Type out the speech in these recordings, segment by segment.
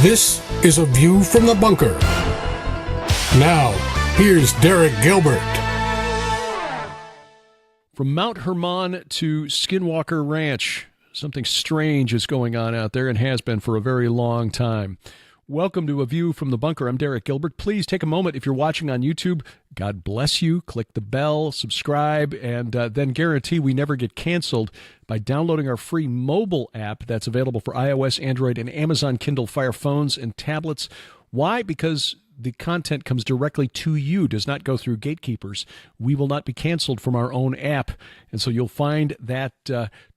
This is A View from the Bunker. Now, here's Derek Gilbert. From Mount Hermon to Skinwalker Ranch, something strange is going on out there and has been for a very long time. Welcome to A View from the Bunker. I'm Derek Gilbert. Please take a moment if you're watching on YouTube. God bless you. Click the bell, subscribe, and then guarantee we never get canceled by downloading our free mobile app that's available for iOS, Android, and Amazon Kindle Fire phones and tablets. Why? Because the content comes directly to you, does not go through gatekeepers. We will not be canceled from our own app. And so you'll find that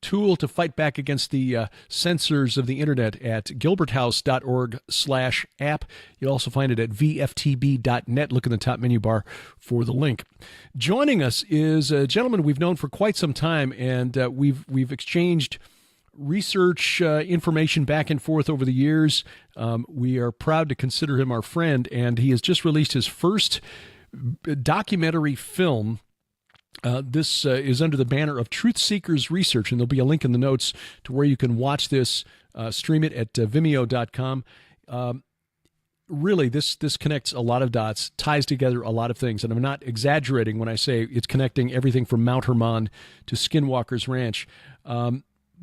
tool to fight back against the censors of the internet at gilberthouse.org/app. You'll also find it at vftb.net. Look in the top menu bar for the link. Joining us is a gentleman we've known for quite some time, and we've exchanged research information back and forth over the years. We are proud to consider him our friend, and he has just released his first documentary film. This is under the banner of Truth Seekers Research, and there'll be a link in the notes to where you can watch this, stream it at vimeo.com. Really, this connects a lot of dots, ties together a lot of things, and I'm not exaggerating when I say it's connecting everything from Mount Hermon to Skinwalkers Ranch.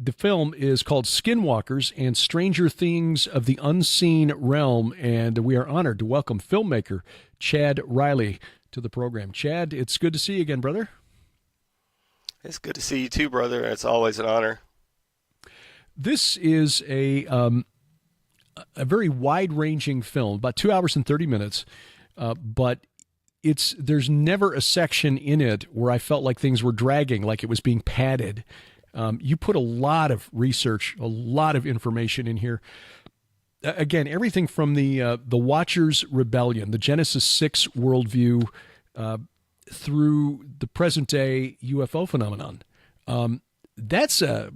The film is called Skinwalkers and Stranger Things of the Unseen Realm, and we are honored to welcome filmmaker Chad Riley to the program. Chad, it's good to see you again, brother. It's good to see you too, brother. It's always an honor. This is a very wide-ranging film, about 2 hours and 30 minutes, but there's never a section in it where I felt like things were dragging, like it was being padded. You put a lot of research, a lot of information in here. Again, everything from the Watchers Rebellion, the Genesis 6 worldview, through the present-day UFO phenomenon. That's a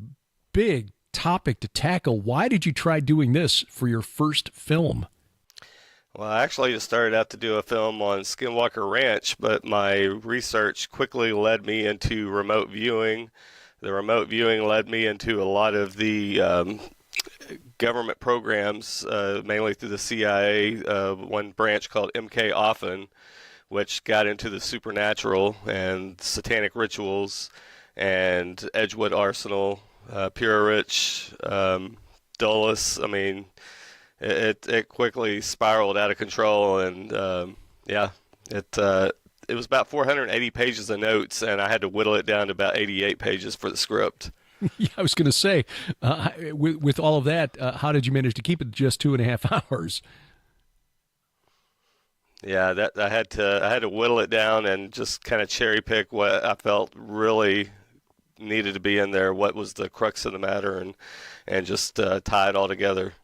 big topic to tackle. Why did you try doing this for your first film? Well, I actually just started out to do a film on Skinwalker Ranch, but my research quickly led me into remote viewing. The remote viewing led me into a lot of the government programs, mainly through the CIA, one branch called MK Often, which got into the supernatural and satanic rituals, and Edgewood Arsenal, Pure Rich, Dulles. I mean, it quickly spiraled out of control, and it was about 480 pages of notes, and I had to whittle it down to about 88 pages for the script. Yeah, I was going to say, with all of that, how did you manage to keep it just 2.5 hours? Yeah, I had to whittle it down and just kind of cherry pick what I felt really needed to be in there, what was the crux of the matter, and just tie it all together.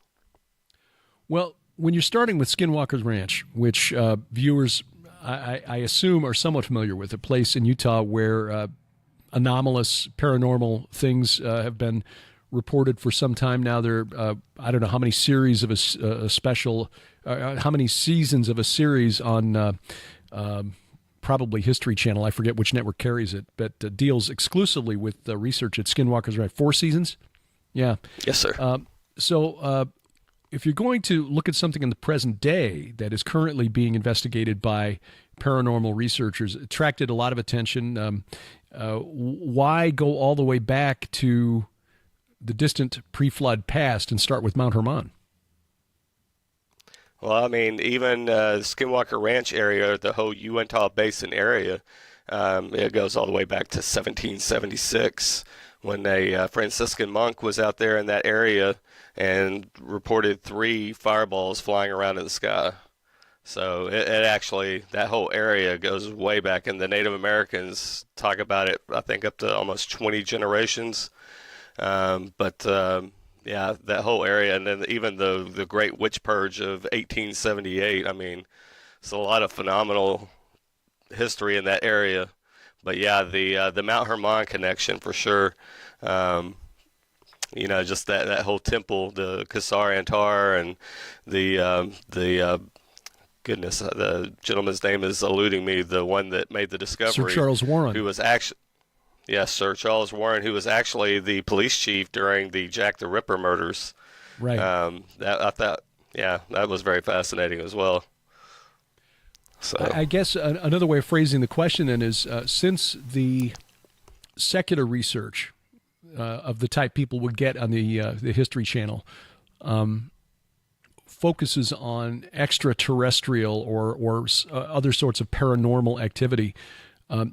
Well, when you're starting with Skinwalkers Ranch, which viewers I assume are somewhat familiar with, a place in Utah where anomalous paranormal things have been reported for some time now. There, I don't know how many series of a special, how many seasons of a series on probably History Channel. I forget which network carries it, but deals exclusively with the research at Skinwalkers Ranch. 4 seasons? Yeah. Yes, sir. So if you're going to look at something in the present day that is currently being investigated by paranormal researchers, it attracted a lot of attention. Why go all the way back to the distant pre-flood past and start with Mount Hermon? Well, I mean, even the Skinwalker Ranch area, the whole Uintah Basin area, it goes all the way back to 1776 when a Franciscan monk was out there in that area and reported 3 fireballs flying around in the sky. So it actually, that whole area goes way back, and the Native Americans talk about it, I think, up to almost 20 generations. Yeah, that whole area, and then even the Great Witch Purge of 1878, I mean, it's a lot of phenomenal history in that area. But yeah, the Mount Hermon connection for sure. Just that whole temple, the Kasar Antar, and the gentleman's name is eluding me, the one that made the discovery. Sir Charles Warren. Who was actually, yes, Sir Charles Warren, who was actually the police chief during the Jack the Ripper murders. Right. I thought Yeah, that was very fascinating as well. So I guess another way of phrasing the question then is, since the secular research of the type people would get on the History Channel focuses on extraterrestrial or other sorts of paranormal activity,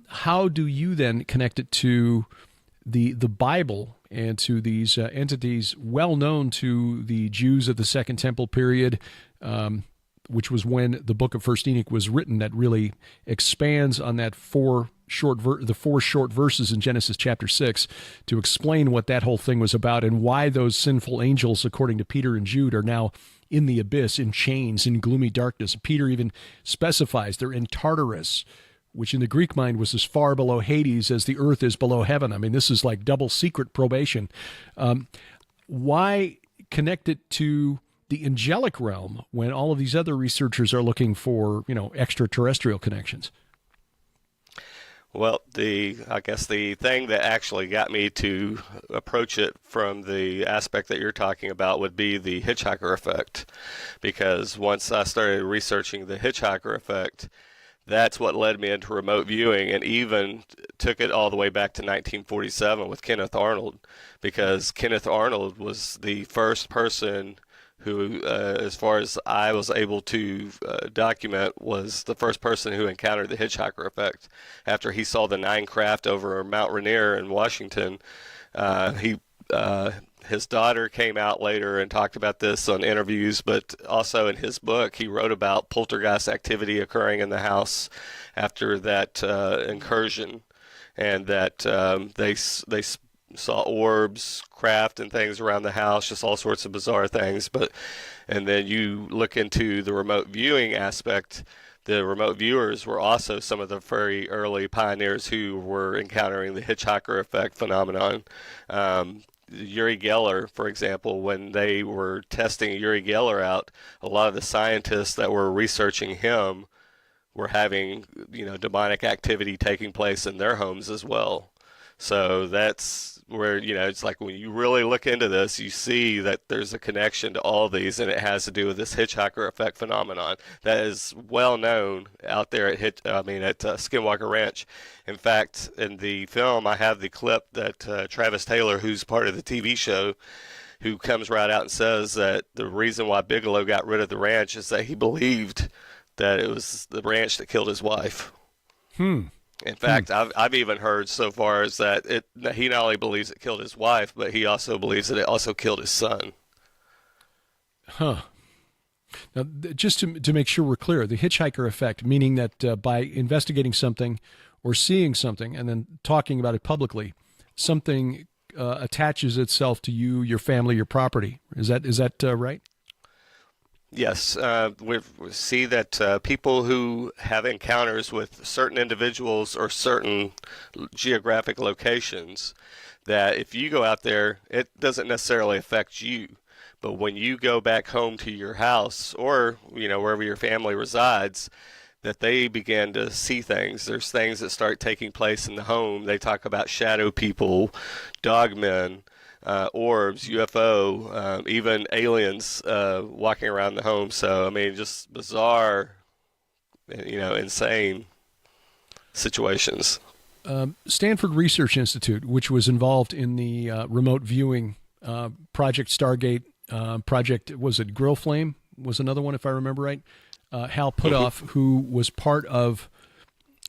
how do you then connect it to the Bible and to these entities well known to the Jews of the Second Temple period, which was when the book of First Enoch was written, that really expands on that four short verses in Genesis chapter 6 to explain what that whole thing was about and why those sinful angels, according to Peter and Jude, are now in the abyss, in chains, in gloomy darkness. Peter even specifies they're in Tartarus, which in the Greek mind was as far below Hades as the earth is below heaven. I mean, this is like double secret probation. Why connect it to the angelic realm when all of these other researchers are looking for, extraterrestrial connections? Well, I guess the thing that actually got me to approach it from the aspect that you're talking about would be the hitchhiker effect. Because once I started researching the hitchhiker effect, that's what led me into remote viewing, and even took it all the way back to 1947 with Kenneth Arnold, because Kenneth Arnold was the first person who, as far as I was able to document, was the first person who encountered the hitchhiker effect. After he saw the 9 craft over Mount Rainier in Washington, his daughter came out later and talked about this on interviews, but also in his book, he wrote about poltergeist activity occurring in the house after that incursion, and that they saw orbs, craft, and things around the house, just all sorts of bizarre things. And then you look into the remote viewing aspect. The remote viewers were also some of the very early pioneers who were encountering the hitchhiker effect phenomenon. Uri Geller, for example, when they were testing Uri Geller out, a lot of the scientists that were researching him were having, demonic activity taking place in their homes as well. So that's where, it's like when you really look into this, you see that there's a connection to all these, and it has to do with this hitchhiker effect phenomenon that is well known out there at Skinwalker Ranch. In fact, in the film, I have the clip that Travis Taylor, who's part of the TV show, who comes right out and says that the reason why Bigelow got rid of the ranch is that he believed that it was the ranch that killed his wife. In fact, I've even heard so far as that he not only believes it killed his wife, but he also believes that it also killed his son. Huh. Now, just to make sure we're clear, the hitchhiker effect, meaning that by investigating something or seeing something and then talking about it publicly, something attaches itself to you, your family, your property. Is that right? Yes, we see that people who have encounters with certain individuals or certain geographic locations, that if you go out there, it doesn't necessarily affect you. But when you go back home to your house or, wherever your family resides, that they begin to see things. There's things that start taking place in the home. They talk about shadow people, dogmen, orbs, UFO, even aliens walking around the home. So, just bizarre, insane situations. Stanford Research Institute, which was involved in the remote viewing Project Stargate, was it Grill Flame was another one, if I remember right. Hal Puthoff, who was part of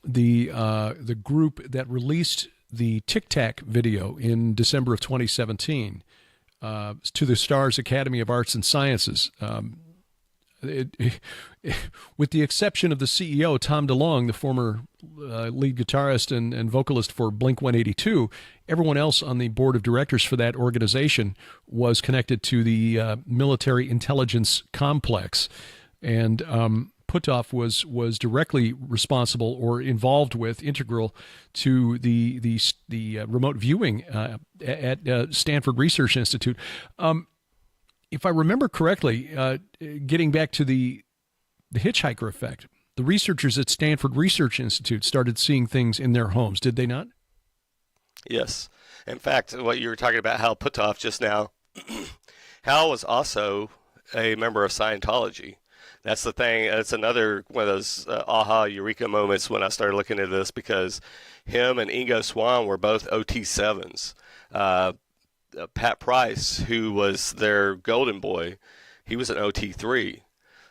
the group that released the Tic Tac video in December of 2017 to the Stars Academy of Arts and Sciences. With the exception of the CEO, Tom DeLonge, the former lead guitarist and vocalist for Blink-182, everyone else on the board of directors for that organization was connected to the military intelligence complex. And Puthoff was directly responsible or involved with, integral to the remote viewing at Stanford Research Institute. If I remember correctly, getting back to the hitchhiker effect, the researchers at Stanford Research Institute started seeing things in their homes, did they not? Yes. In fact, what you were talking about Hal Puthoff just now, Hal was also a member of Scientology. That's the thing. That's another one of those aha eureka moments when I started looking at this, because him and Ingo Swann were both OT7s. Pat Price, who was their golden boy, he was an OT3.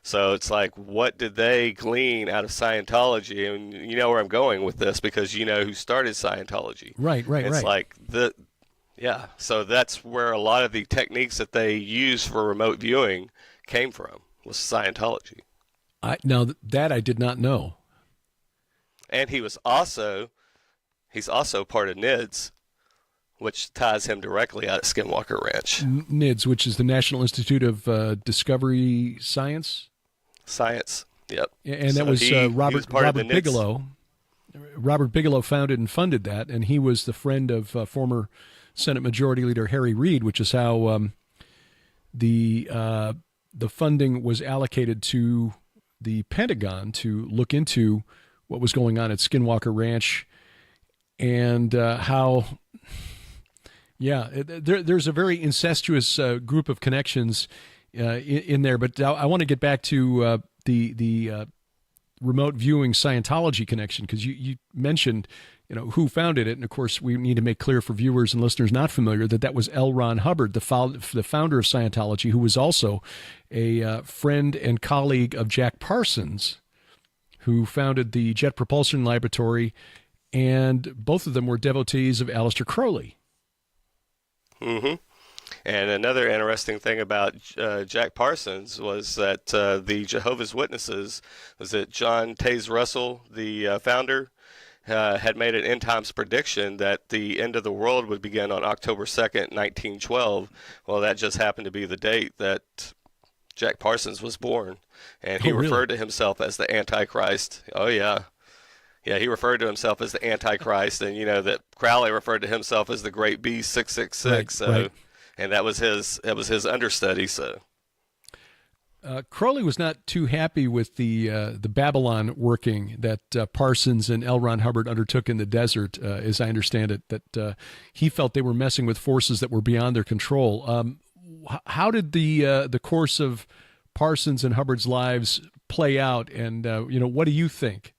So it's like, what did they glean out of Scientology? And you know where I'm going with this, because you know who started Scientology. Right. It's like yeah. So that's where a lot of the techniques that they use for remote viewing came from, was Scientology. Now that I did not know. And he's also part of NIDS, which ties him directly out at Skinwalker Ranch. NIDS, which is the National Institute of Discovery Science. Yep. And that was Robert Bigelow. Robert Bigelow founded and funded that, and he was the friend of former Senate Majority Leader Harry Reid, which is how the funding was allocated to the Pentagon to look into what was going on at Skinwalker Ranch, and how, there's a very incestuous group of connections in there. But I want to get back to the remote viewing Scientology connection, because you mentioned, who founded it, and of course we need to make clear for viewers and listeners not familiar that was L. Ron Hubbard, the founder of Scientology, who was also a friend and colleague of Jack Parsons, who founded the Jet Propulsion Laboratory, and both of them were devotees of Aleister Crowley. Mm-hmm. And another interesting thing about Jack Parsons was that the Jehovah's Witnesses, was that John Taze Russell, the founder, had made an end times prediction that the end of the world would begin on October 2nd, 1912. Well, that just happened to be the date that Jack Parsons was born. And he referred to himself as the Antichrist. Oh, yeah. Yeah, he referred to himself as the Antichrist, and that Crowley referred to himself as the Great Beast 666. Right. And that was his understudy. So Crowley was not too happy with the Babylon working that Parsons and L. Ron Hubbard undertook in the desert, as I understand it. That he felt they were messing with forces that were beyond their control. How did the course of Parsons and Hubbard's lives play out? And what do you think?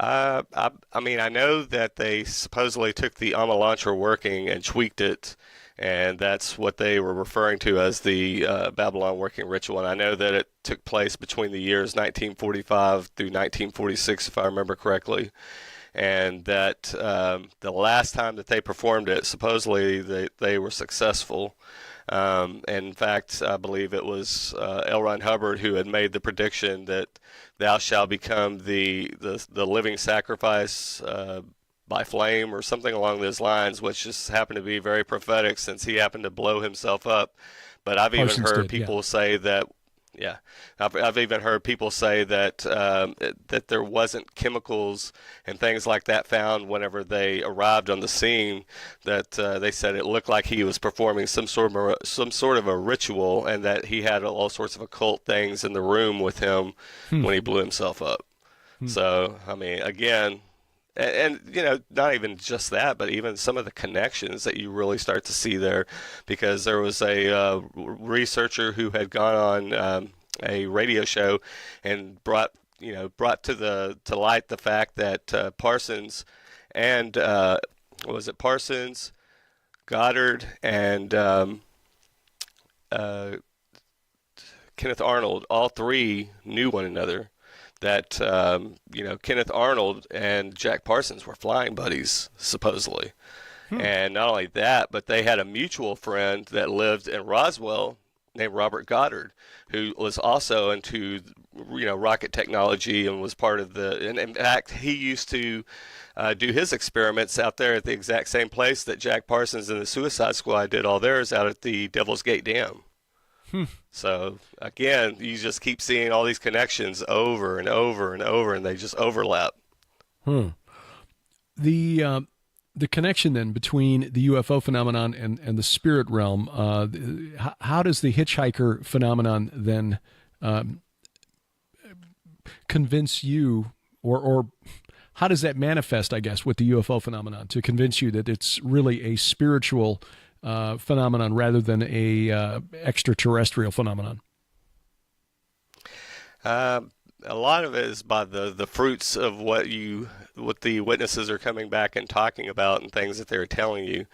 I mean, I know that they supposedly took the Amalantra working and tweaked it, and that's what they were referring to as the Babylon working ritual. And I know that it took place between the years 1945 through 1946, if I remember correctly, and that the last time that they performed it, supposedly they were successful. And in fact, I believe it was L. Ron Hubbard who had made the prediction that thou shalt become the living sacrifice by flame, or something along those lines, which just happened to be very prophetic, since he happened to blow himself up. But I've even heard people say that. Yeah, I've even heard people say that that there wasn't chemicals and things like that found whenever they arrived on the scene. That they said it looked like he was performing some sort of a ritual, and that he had all sorts of occult things in the room with him when he blew himself up. So I mean, again. And not even just that, but even some of the connections that you really start to see there, because there was a researcher who had gone on a radio show and brought to light the fact that Parsons and Parsons, Goddard, and Kenneth Arnold, all three knew one another. That Kenneth Arnold and Jack Parsons were flying buddies, supposedly. And not only that, but they had a mutual friend that lived in Roswell named Robert Goddard, who was also into rocket technology and was part of and in fact, he used to do his experiments out there at the exact same place that Jack Parsons and the Suicide Squad did all theirs, out at the Devil's Gate Dam. So again, you just keep seeing all these connections over and over and over, and they just overlap. The connection then between the UFO phenomenon and the spirit realm. How does the hitchhiker phenomenon then convince you, or how does that manifest, I guess, with the UFO phenomenon to convince you that it's really a spiritual phenomenon rather than a extraterrestrial phenomenon? A lot of it is by the fruits of what the witnesses are coming back and talking about and things that they're telling you.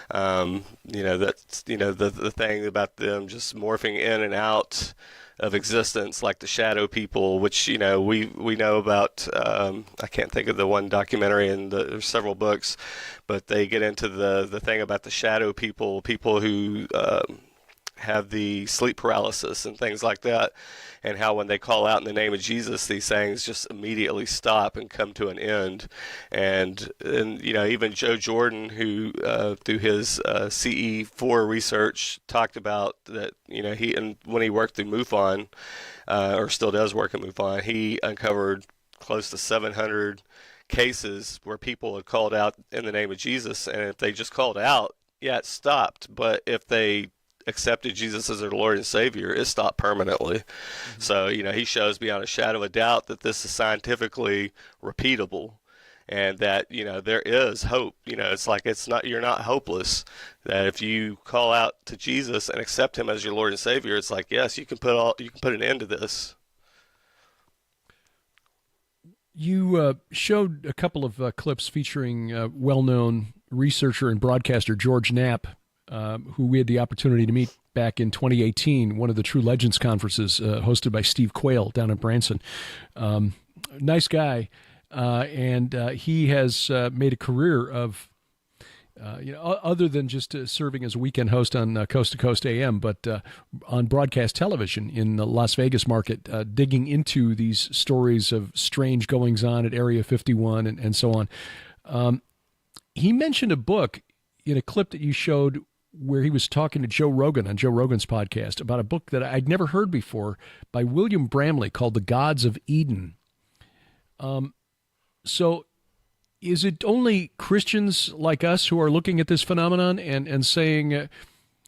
That's the thing about them just morphing in and out of existence, like the shadow people, which we know about. I can't think of the one documentary, and there's several books, but they get into the thing about the shadow people who have the sleep paralysis and things like that, and how when they call out in the name of Jesus, these things just immediately stop and come to an end. And even Joe Jordan, who through his CE4 research talked about that, when he worked through MUFON, or still does work at MUFON, he uncovered close to 700 cases where people had called out in the name of Jesus, and if they just called out, yeah, it stopped. But if they accepted Jesus as their Lord and Savior, it stopped permanently. Mm-hmm. So, he shows beyond a shadow of a doubt that this is scientifically repeatable, and that, there is hope. It's like, you're not hopeless. That if you call out to Jesus and accept him as your Lord and Savior, it's like, yes, you can put an end to this. You showed a couple of clips featuring well-known researcher and broadcaster George Knapp, who we had the opportunity to meet back in 2018, one of the True Legends conferences hosted by Steve Quayle down in Branson. Nice guy, and he has made a career of, other than just serving as a weekend host on Coast to Coast AM, but on broadcast television in the Las Vegas market, digging into these stories of strange goings-on at Area 51 and so on. He mentioned a book in a clip that you showed where he was talking to Joe Rogan on Joe Rogan's podcast about a book that I'd never heard before by William Bramley called The Gods of Eden. So is it only Christians like us who are looking at this phenomenon and saying,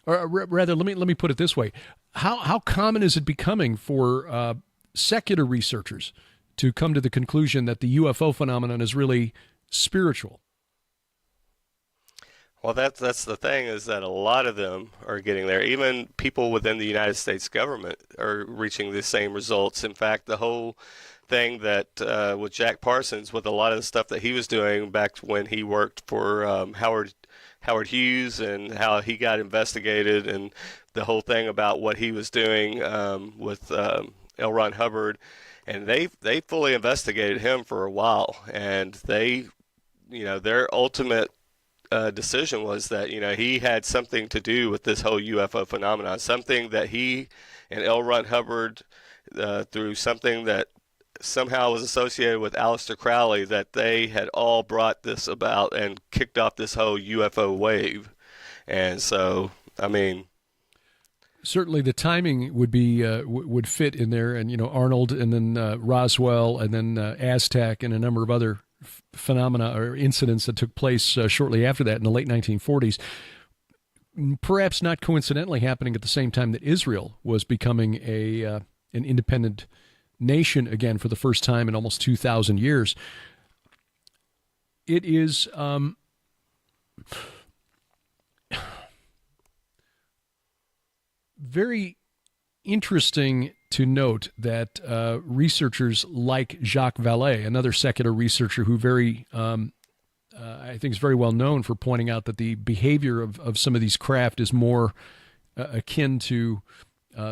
or rather, let me put it this way. How common is it becoming for secular researchers to come to the conclusion that the UFO phenomenon is really spiritual? Well, that's the thing, is that a lot of them are getting there. Even people within the United States government are reaching the same results. In fact, the whole thing that with Jack Parsons, with a lot of the stuff that he was doing back when he worked for Howard Hughes, and how he got investigated, and the whole thing about what he was doing with L. Ron Hubbard, and they fully investigated him for a while, and their ultimate decision was that he had something to do with this whole UFO phenomenon, something that he and L. Ron Hubbard, through something that somehow was associated with Aleister Crowley, that they had all brought this about and kicked off this whole UFO wave. And so, certainly the timing would be would fit in there, and Arnold, and then Roswell, and then Aztec, and a number of other phenomena or incidents that took place shortly after that in the late 1940s, perhaps not coincidentally happening at the same time that Israel was becoming an independent nation again for the first time in almost 2,000 years. It is very interesting to note that researchers like Jacques Vallée, another secular researcher who I think is very well known for pointing out that the behavior of some of these craft is more akin to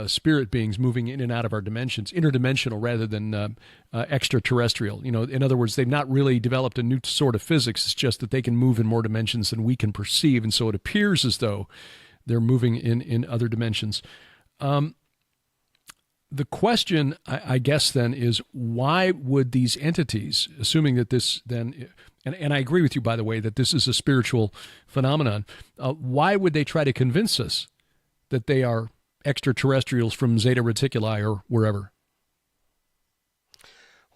spirit beings moving in and out of our dimensions, interdimensional rather than extraterrestrial. In other words, they've not really developed a new sort of physics. It's just that they can move in more dimensions than we can perceive, and so it appears as though they're moving in other dimensions. The question, I guess, then, is why would these entities, assuming that this then, and I agree with you, by the way, that this is a spiritual phenomenon, why would they try to convince us that they are extraterrestrials from Zeta Reticuli or wherever?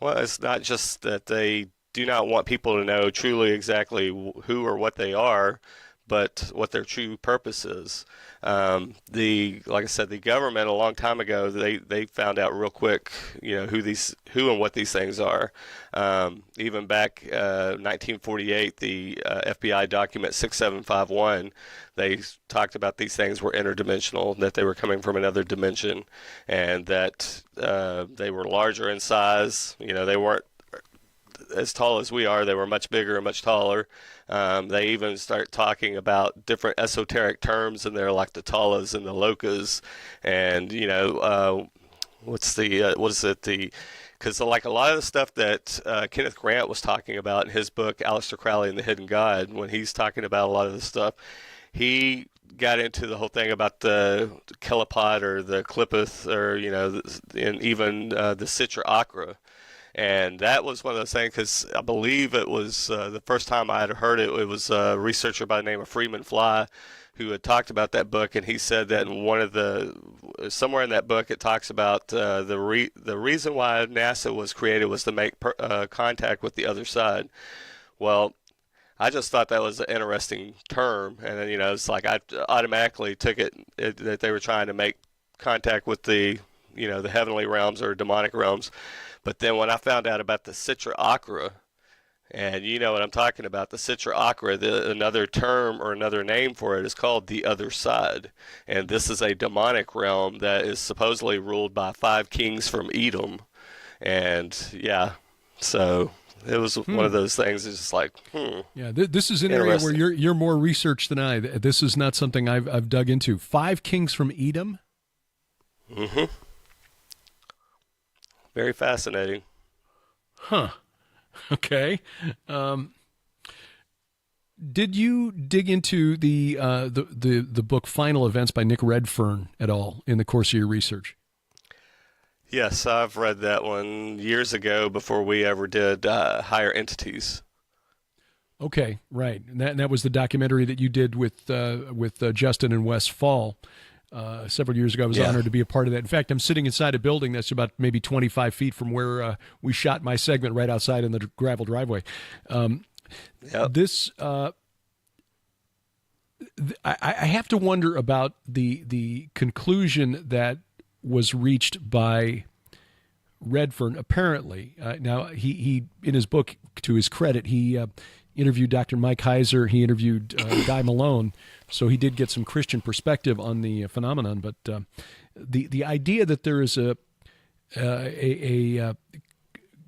Well, it's not just that they do not want people to know truly exactly who or what they are, but what their true purpose is. Like I said, the government a long time ago, they found out real quick, who and what these things are. Even back 1948, the FBI document 6751, they talked about these things were interdimensional, that they were coming from another dimension, and that they were larger in size. They weren't as tall as we are. They were much bigger and much taller. They even start talking about different esoteric terms in there, like the Talas and the Lokas, and because like a lot of the stuff that Kenneth Grant was talking about in his book Aleister Crowley and the Hidden God, when he's talking about a lot of this stuff, he got into the whole thing about the Kelipod or the Clippeth, or and even the Citra Akra. And that was one of those things, because I believe it was the first time I had heard it, it was a researcher by the name of Freeman Fly who had talked about that book, and he said that in somewhere in that book it talks about the reason why NASA was created was to make contact with the other side. Well, I just thought that was an interesting term, and then, it's like I automatically took it that they were trying to make contact with the heavenly realms or demonic realms. But then when I found out about the Citra Akra, and you know what I'm talking about, the Citra Akra, another term or another name for it is called the other side. And this is a demonic realm that is supposedly ruled by 5 kings from Edom. And yeah, so it was one of those things. It's just like, Yeah, this is an area where you're more researched than I. This is not something I've dug into. 5 kings from Edom? Mm-hmm. Very fascinating. Huh. Okay. Did you dig into the book Final Events by Nick Redfern at all in the course of your research? Yes, I've read that one years ago before we ever did Higher Entities. Okay, right. And that was the documentary that you did with Justin and Wes Fall. Several years ago. I was honored to be a part of that. In fact, I'm sitting inside a building that's about maybe 25 feet from where we shot my segment, right outside in the gravel driveway. This, I have to wonder about the conclusion that was reached by Redfern. Apparently, now he in his book, to his credit, he interviewed Dr. Mike Heiser. He interviewed Guy Malone. So he did get some Christian perspective on the phenomenon, but the idea that there is a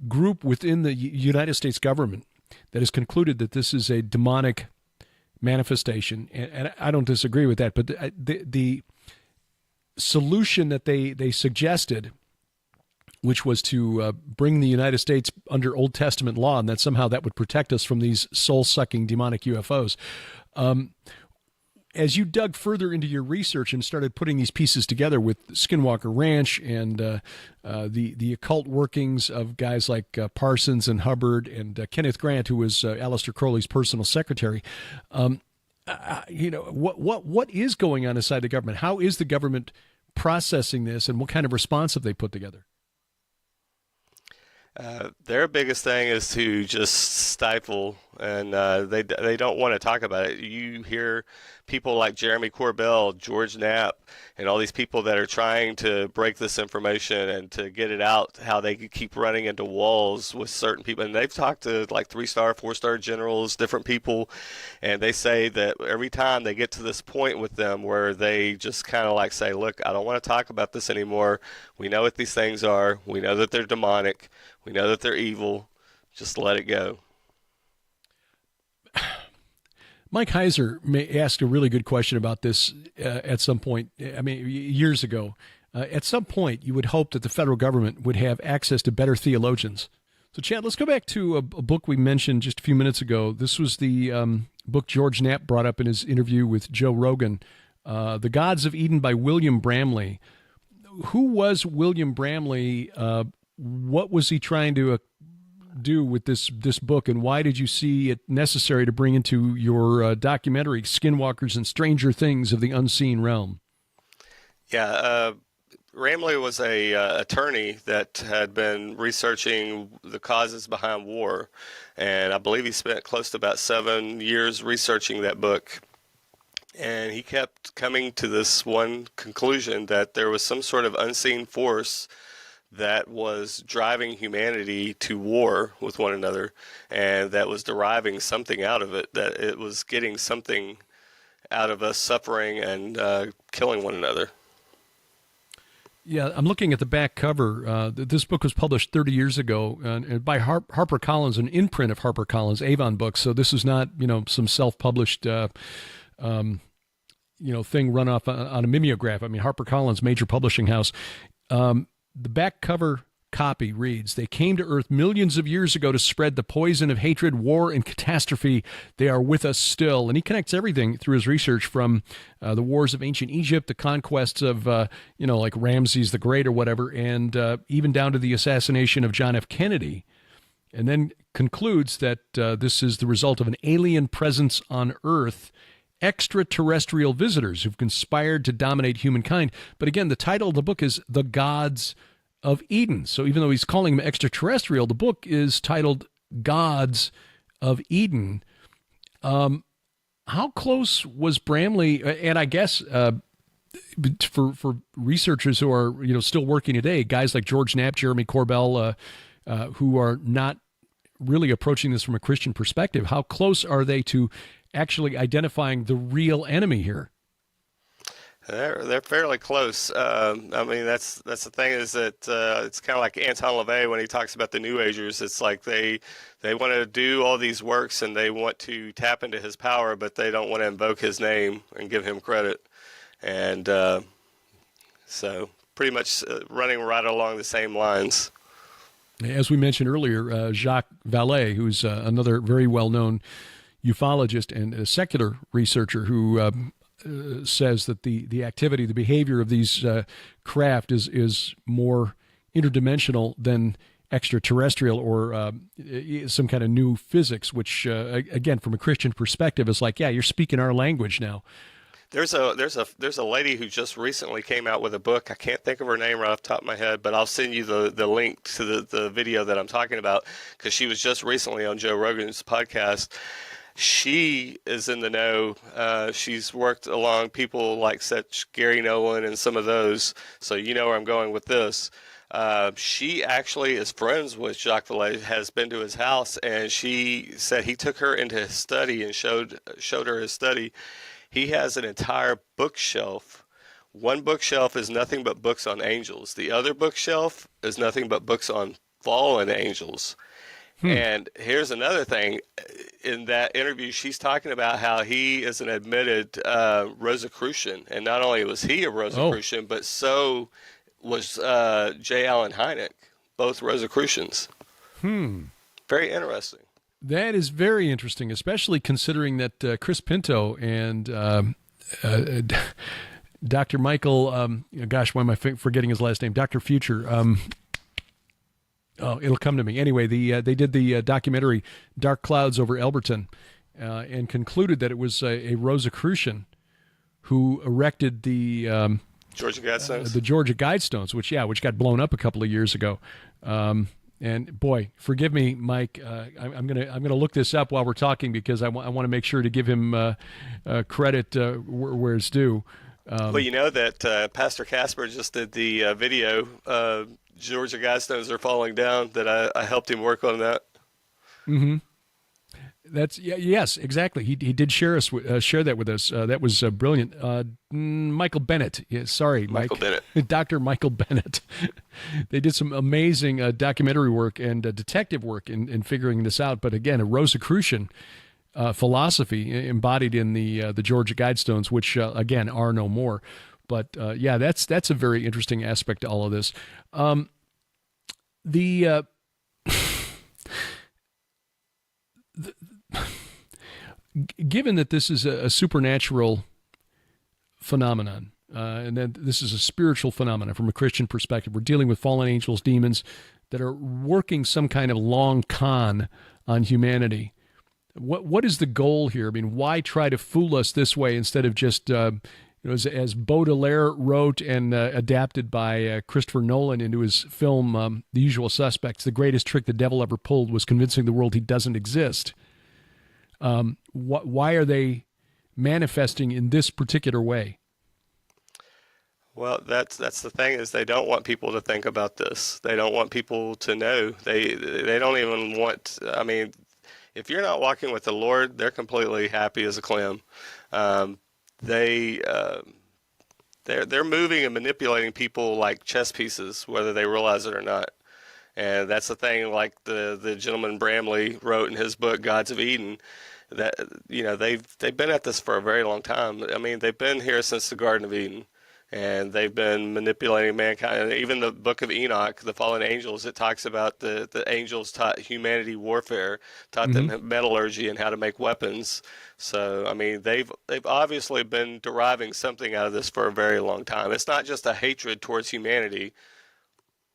group within the United States government that has concluded that this is a demonic manifestation, and I don't disagree with that, but the solution that they suggested, which was to bring the United States under Old Testament law, and that somehow that would protect us from these soul-sucking demonic UFOs. As you dug further into your research and started putting these pieces together with Skinwalker Ranch and the occult workings of guys like Parsons and Hubbard and Kenneth Grant, who was Aleister Crowley's personal secretary, what is going on inside the government? How is the government processing this, and what kind of response have they put together? Their biggest thing is to just stifle, and they don't want to talk about it. You hear people like Jeremy Corbell, George Knapp, and all these people that are trying to break this information and to get it out, how they keep running into walls with certain people. And they've talked to like 3-star, 4-star generals, different people, and they say that every time they get to this point with them where they just kind of like say, look, I don't want to talk about this anymore. We know what these things are. We know that they're demonic. We know that they're evil. Just let it go. Mike Heiser asked a really good question about this at some point, years ago. At some point, you would hope that the federal government would have access to better theologians. So, Chad, let's go back to a book we mentioned just a few minutes ago. This was the book George Knapp brought up in his interview with Joe Rogan, The Gods of Eden by William Bramley. Who was William Bramley? What was he trying to do with this book, and why did you see it necessary to bring into your documentary Skinwalkers and Stranger Things of the Unseen Realm? Yeah, Ramley was a attorney that had been researching the causes behind war, and I believe he spent close to about 7 years researching that book. And he kept coming to this one conclusion that there was some sort of unseen force that was driving humanity to war with one another, and that was deriving something out of it, that it was getting something out of us suffering and killing one another. Yeah, I'm looking at the back cover. This book was published 30 years ago by HarperCollins, an imprint of HarperCollins, Avon Books. So this is not, some self-published, thing run off on a mimeograph. I mean, HarperCollins, major publishing house. The back cover copy reads, "They came to Earth millions of years ago to spread the poison of hatred, war, and catastrophe. They are with us still." And he connects everything through his research from the wars of ancient Egypt, the conquests of, like Ramses the Great or whatever, and even down to the assassination of John F. Kennedy. And then concludes that this is the result of an alien presence on Earth, extraterrestrial visitors who've conspired to dominate humankind. But again, the title of the book is The Gods of Eden. So even though he's calling them extraterrestrial, the book is titled Gods of Eden. How close was Bramley? And I guess for researchers who are still working today, guys like George Knapp, Jeremy Corbell, who are not really approaching this from a Christian perspective, how close are they to actually identifying the real enemy here? They're fairly close. I mean, that's the thing, is that it's kind of like Anton LaVey when he talks about the New Agers. It's like they want to do all these works and they want to tap into his power, but they don't want to invoke his name and give him credit. And so pretty much running right along the same lines. As we mentioned earlier, Jacques Vallée, who's another very well-known ufologist and a secular researcher who says that the activity, the behavior of these craft is more interdimensional than extraterrestrial or some kind of new physics, which, again, from a Christian perspective, is like, yeah, you're speaking our language now. There's a lady who just recently came out with a book. I can't think of her name right off the top of my head, but I'll send you the link to the video that I'm talking about, because she was just recently on Joe Rogan's podcast. She is in the know. She's worked along people like such Gary Nolan and some of those. So you know where I'm going with this. She actually is friends with Jacques Vallée, has been to his house, and she said he took her into his study and showed her his study. He has an entire bookshelf. One bookshelf is nothing but books on angels. The other bookshelf is nothing but books on fallen angels. And here's another thing. In that interview, she's talking about how he is an admitted Rosicrucian. And not only was he a Rosicrucian, but so was J. Allen Hynek, both Rosicrucians. Very interesting. That is very interesting, especially considering that Chris Pinto and Dr. Michael, gosh, why am I forgetting his last name? Dr. Future. It'll come to me. Anyway, they did the documentary Dark Clouds over Elberton and concluded that it was a Rosicrucian who erected the Georgia Guidestones. The Georgia Guidestones, which got blown up a couple of years ago. And boy, forgive me, Mike. I'm gonna look this up while we're talking, because I want to make sure to give him credit where it's due. Well, you know that Pastor Casper just did the video. Georgia Guidestones are falling down. That I helped him work on that. Mm-hmm. Yes, exactly. He did share that with us. That was brilliant. Michael Bennett. Yeah, sorry, Michael Mike. Bennett. Dr. Michael Bennett. They did some amazing documentary work and detective work in figuring this out. But again, a Rosicrucian philosophy embodied in the Georgia Guidestones, which again are no more. But that's a very interesting aspect to all of this. Given that this is a supernatural phenomenon, and that this is a spiritual phenomenon from a Christian perspective, we're dealing with fallen angels, demons that are working some kind of long con on humanity. What is the goal here? I mean, why try to fool us this way instead of just, as Baudelaire wrote and adapted by Christopher Nolan into his film The Usual Suspects, the greatest trick the devil ever pulled was convincing the world he doesn't exist. Why are they manifesting in this particular way? Well, that's the thing, is they don't want people to think about this. They don't want people to know. They don't even want. I mean, if you're not walking with the Lord, they're completely happy as a clam. Um, they they're moving and manipulating people like chess pieces, whether they realize it or not. And that's the thing, like the gentleman Bramley wrote in his book Gods of Eden, that they've been at this for a very long time. I mean, they've been here since the Garden of Eden, and they've been manipulating mankind. And even the book of Enoch, the fallen angels, it talks about the angels taught humanity warfare, taught them metallurgy and how to make weapons. So I mean, they've obviously been deriving something out of this for a very long time. It's not just a hatred towards humanity,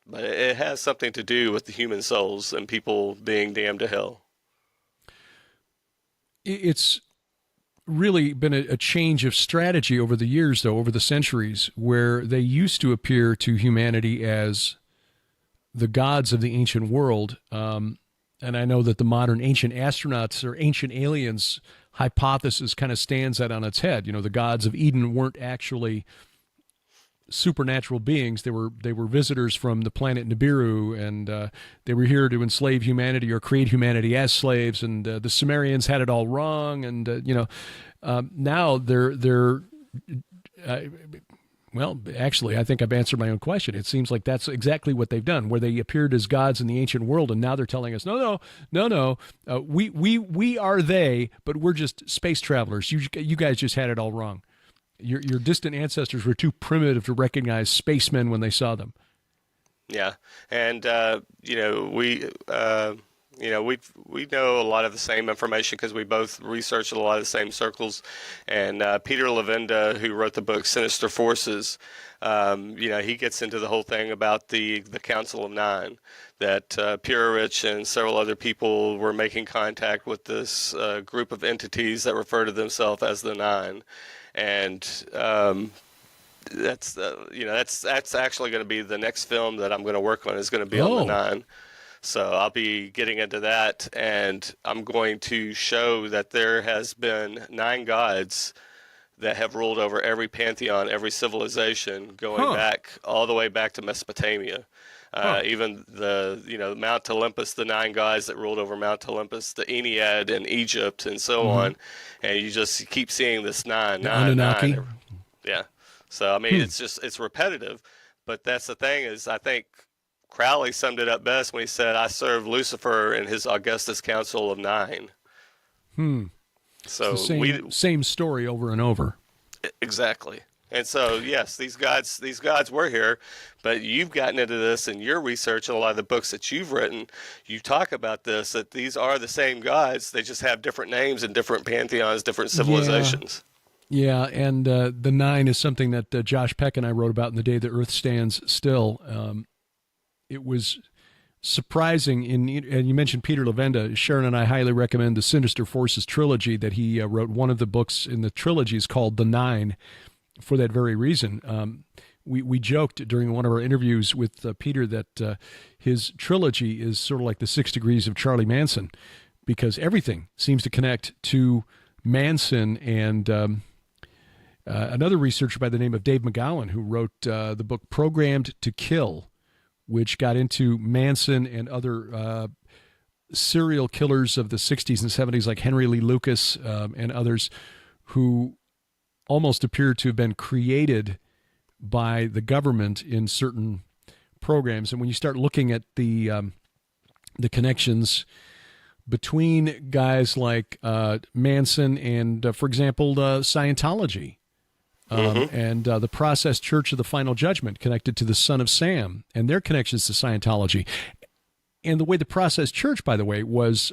but it has something to do with the human souls and people being damned to hell. It's really been a change of strategy over the years, though, over the centuries, where they used to appear to humanity as the gods of the ancient world. And I know that the modern ancient astronauts or ancient aliens hypothesis kind of stands that on its head. You know, the gods of Eden weren't actually supernatural beings. They were visitors from the planet Nibiru, and they were here to enslave humanity or create humanity as slaves. And the Sumerians had it all wrong. And now they're well, actually, I think I've answered my own question. It seems like that's exactly what they've done, where they appeared as gods in the ancient world, and now they're telling us, no, we are they, but we're just space travelers. You guys just had it all wrong. Your distant ancestors were too primitive to recognize spacemen when they saw them. Yeah, and we know a lot of the same information because we both researched a lot of the same circles. And Peter Levenda, who wrote the book Sinister Forces, he gets into the whole thing about the Council of Nine, that Purich and several other people were making contact with this group of entities that refer to themselves as the Nine. And that's actually going to be the next film that I'm going to work on, is going to be on the Nine. So I'll be getting into that, and I'm going to show that there has been 9 gods that have ruled over every pantheon, every civilization, going back all the way back to Mesopotamia. Even the Mount Olympus, the 9 guys that ruled over Mount Olympus, the Ennead in Egypt, and so on. And you just keep seeing this 9. Yeah. So I mean, it's repetitive, but that's the thing, is I think Crowley summed it up best when he said, "I serve Lucifer in his Augustus Council of 9." So same story over and over. Exactly. And so, yes, these gods were here, but you've gotten into this in your research and a lot of the books that you've written. You talk about this, that these are the same gods. They just have different names and different pantheons, different civilizations. Yeah, and the 9 is something that Josh Peck and I wrote about in The Day the Earth Stands Still. It was surprising, and you mentioned Peter Levenda. Sharon and I highly recommend the Sinister Forces trilogy that he wrote. One of the books in the trilogy is called The Nine, for that very reason. We joked during one of our interviews with Peter that his trilogy is sort of like the 6 Degrees of Charlie Manson, because everything seems to connect to Manson. And another researcher by the name of Dave McGowan, who wrote the book Programmed to Kill, which got into Manson and other serial killers of the 60s and 70s, like Henry Lee Lucas and others, who almost appeared to have been created by the government in certain programs. And when you start looking at the connections between guys like Manson and, for example, Scientology, and the Process Church of the Final Judgment, connected to the Son of Sam and their connections to Scientology. And the way the Process Church, by the way, was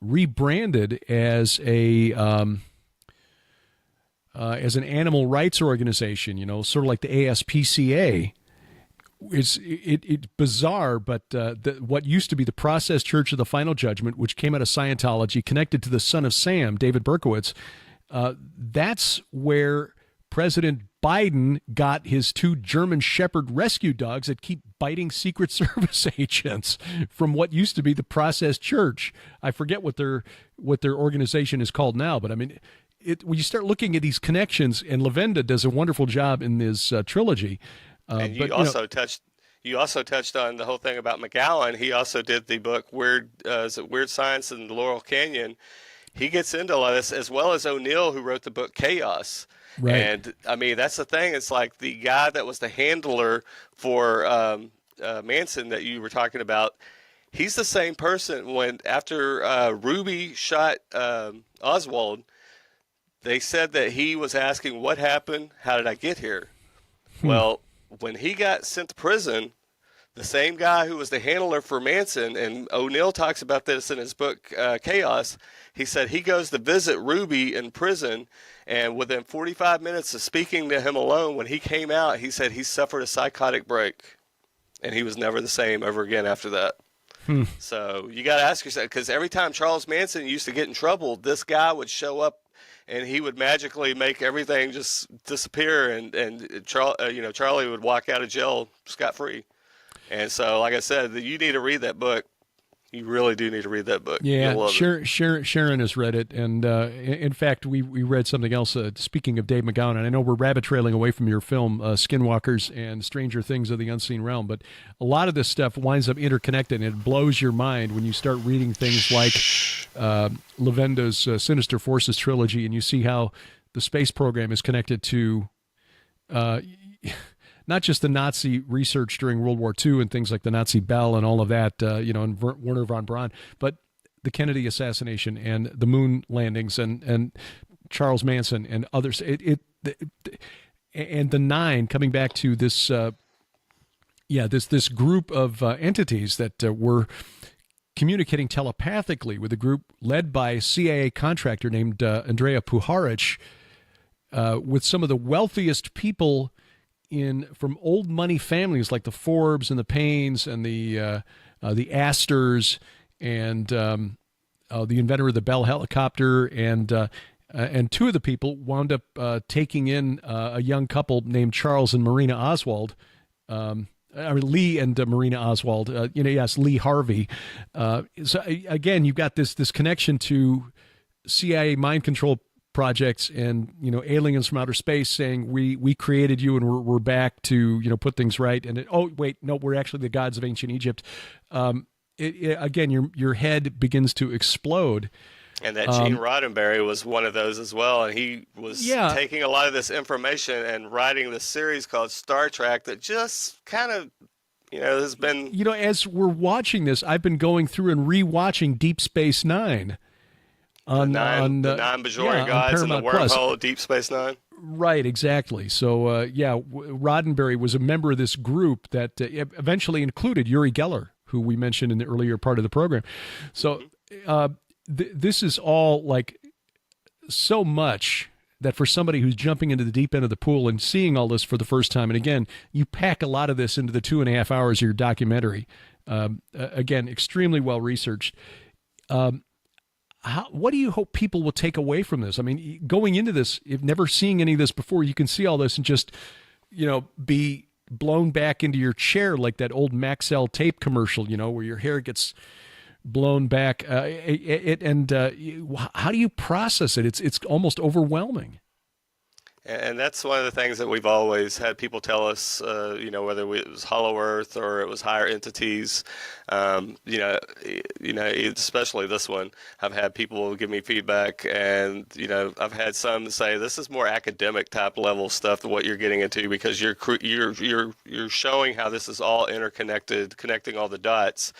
rebranded as as an animal rights organization, sort of like the ASPCA. It's bizarre, but what used to be the Process Church of the Final Judgment, which came out of Scientology, connected to the Son of Sam, David Berkowitz, that's where President Biden got his 2 German Shepherd rescue dogs that keep biting Secret Service agents from what used to be the Process Church. I forget what their organization is called now, but I mean, when you start looking at these connections, and Lavenda does a wonderful job in this trilogy. And you also touched on the whole thing about McGowan. He also did the book Weird Science in the Laurel Canyon. He gets into a lot of this, as well as O'Neill, who wrote the book Chaos. Right. And I mean, that's the thing. It's like the guy that was the handler for Manson that you were talking about. He's the same person when after Ruby shot Oswald, they said that he was asking, what happened? How did I get here? Well, when he got sent to prison, the same guy who was the handler for Manson, and O'Neill talks about this in his book Chaos, he said he goes to visit Ruby in prison, and within 45 minutes of speaking to him alone, when he came out, he said he suffered a psychotic break, and he was never the same ever again after that. So you got to ask yourself, because every time Charles Manson used to get in trouble, this guy would show up and he would magically make everything just disappear, and Charlie would walk out of jail scot-free. And so, like I said, you need to read that book. You really do need to read that book. Yeah, Sharon has read it, and in fact, we read something else. Speaking of Dave McGowan, and I know we're rabbit trailing away from your film, Skinwalkers and Stranger Things of the Unseen Realm, but a lot of this stuff winds up interconnected, and it blows your mind when you start reading things like Lavenda's Sinister Forces trilogy, and you see how the space program is connected to not just the Nazi research during World War II and things like the Nazi Bell and all of that, and Werner von Braun, but the Kennedy assassination and the moon landings and Charles Manson and others. And the Nine, coming back to this, this group of entities that were communicating telepathically with a group led by a CIA contractor named Andrea Puharich, with some of the wealthiest people from old money families like the Forbes and the Paynes and the Astors and the inventor of the Bell helicopter, and two of the people wound up taking in a young couple named Charles and Marina Oswald. Lee and Marina Oswald. Lee Harvey. So again, you've got this connection to CIA mind control projects and aliens from outer space saying we created you and we're back to put things right, and we're actually the gods of ancient Egypt. Again, your head begins to explode. And that Gene Roddenberry was one of those as well, and he was taking a lot of this information and writing this series called Star Trek that just kind of has been as we're watching this, I've been going through and rewatching Deep Space Nine. The nine Bajoran gods and the wormhole, Deep Space Nine. Right, exactly. So, Roddenberry was a member of this group that eventually included Uri Geller, who we mentioned in the earlier part of the program. So, this is all like so much that for somebody who's jumping into the deep end of the pool and seeing all this for the first time, and again, you pack a lot of this into the 2.5 hours of your documentary. Again, extremely well researched. What do you hope people will take away from this? I mean, going into this, if never seeing any of this before, you can see all this and just, be blown back into your chair like that old Maxell tape commercial, where your hair gets blown back. How do you process it? It's almost overwhelming. And that's one of the things that we've always had people tell us, whether it was Hollow Earth or it was higher entities, especially this one, I've had people give me feedback, and, I've had some say this is more academic type level stuff than what you're getting into, because you're showing how this is all interconnected, connecting all the dots.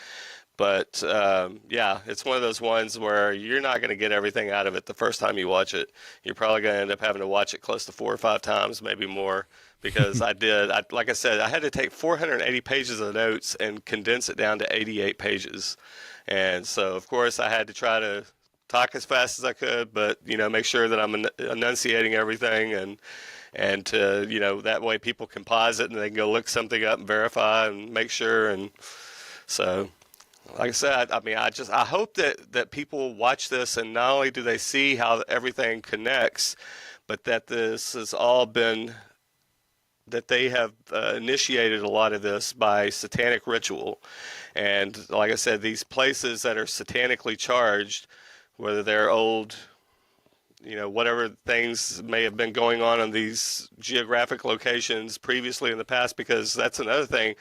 But, it's one of those ones where you're not going to get everything out of it the first time you watch it. You're probably going to end up having to watch it close to 4 or 5 times, maybe more, because like I said, I had to take 480 pages of notes and condense it down to 88 pages. And so, of course, I had to try to talk as fast as I could, but, make sure that I'm enunciating everything, and to, that way people can pause it and they can go look something up and verify and make sure. And so, like I said, I hope that people watch this, and not only do they see how everything connects, but that this has all been, that they have initiated a lot of this by satanic ritual. And like I said, these places that are satanically charged, whether they're old whatever things may have been going on in these geographic locations previously in the past, because that's another thing.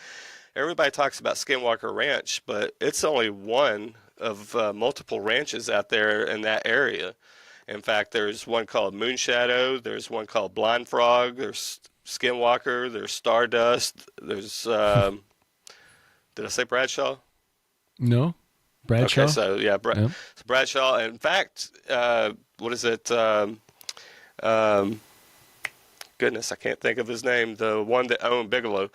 Everybody talks about Skinwalker Ranch, but it's only one of multiple ranches out there in that area. In fact, there's one called Moonshadow, there's one called Blind Frog, there's Skinwalker, there's Stardust, there's, did I say Bradshaw? No, Bradshaw. Okay, so yeah, Yeah. So Bradshaw. In fact, what is it? Goodness, I can't think of his name. The one that owned Bigelow.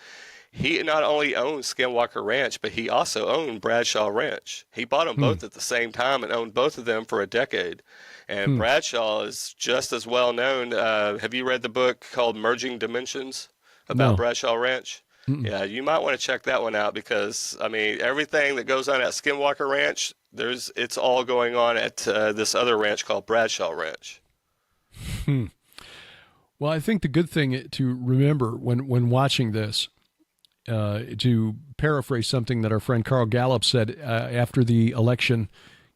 He not only owned Skinwalker Ranch, but he also owned Bradshaw Ranch. He bought them both at the same time and owned both of them for a decade. And Bradshaw is just as well known. Have you read the book called Merging Dimensions about Bradshaw Ranch? Yeah, you might want to check that one out, because I mean, everything that goes on at Skinwalker Ranch, it's all going on at this other ranch called Bradshaw Ranch. Well, I think the good thing to remember when watching this, to paraphrase something that our friend Carl Gallup said after the election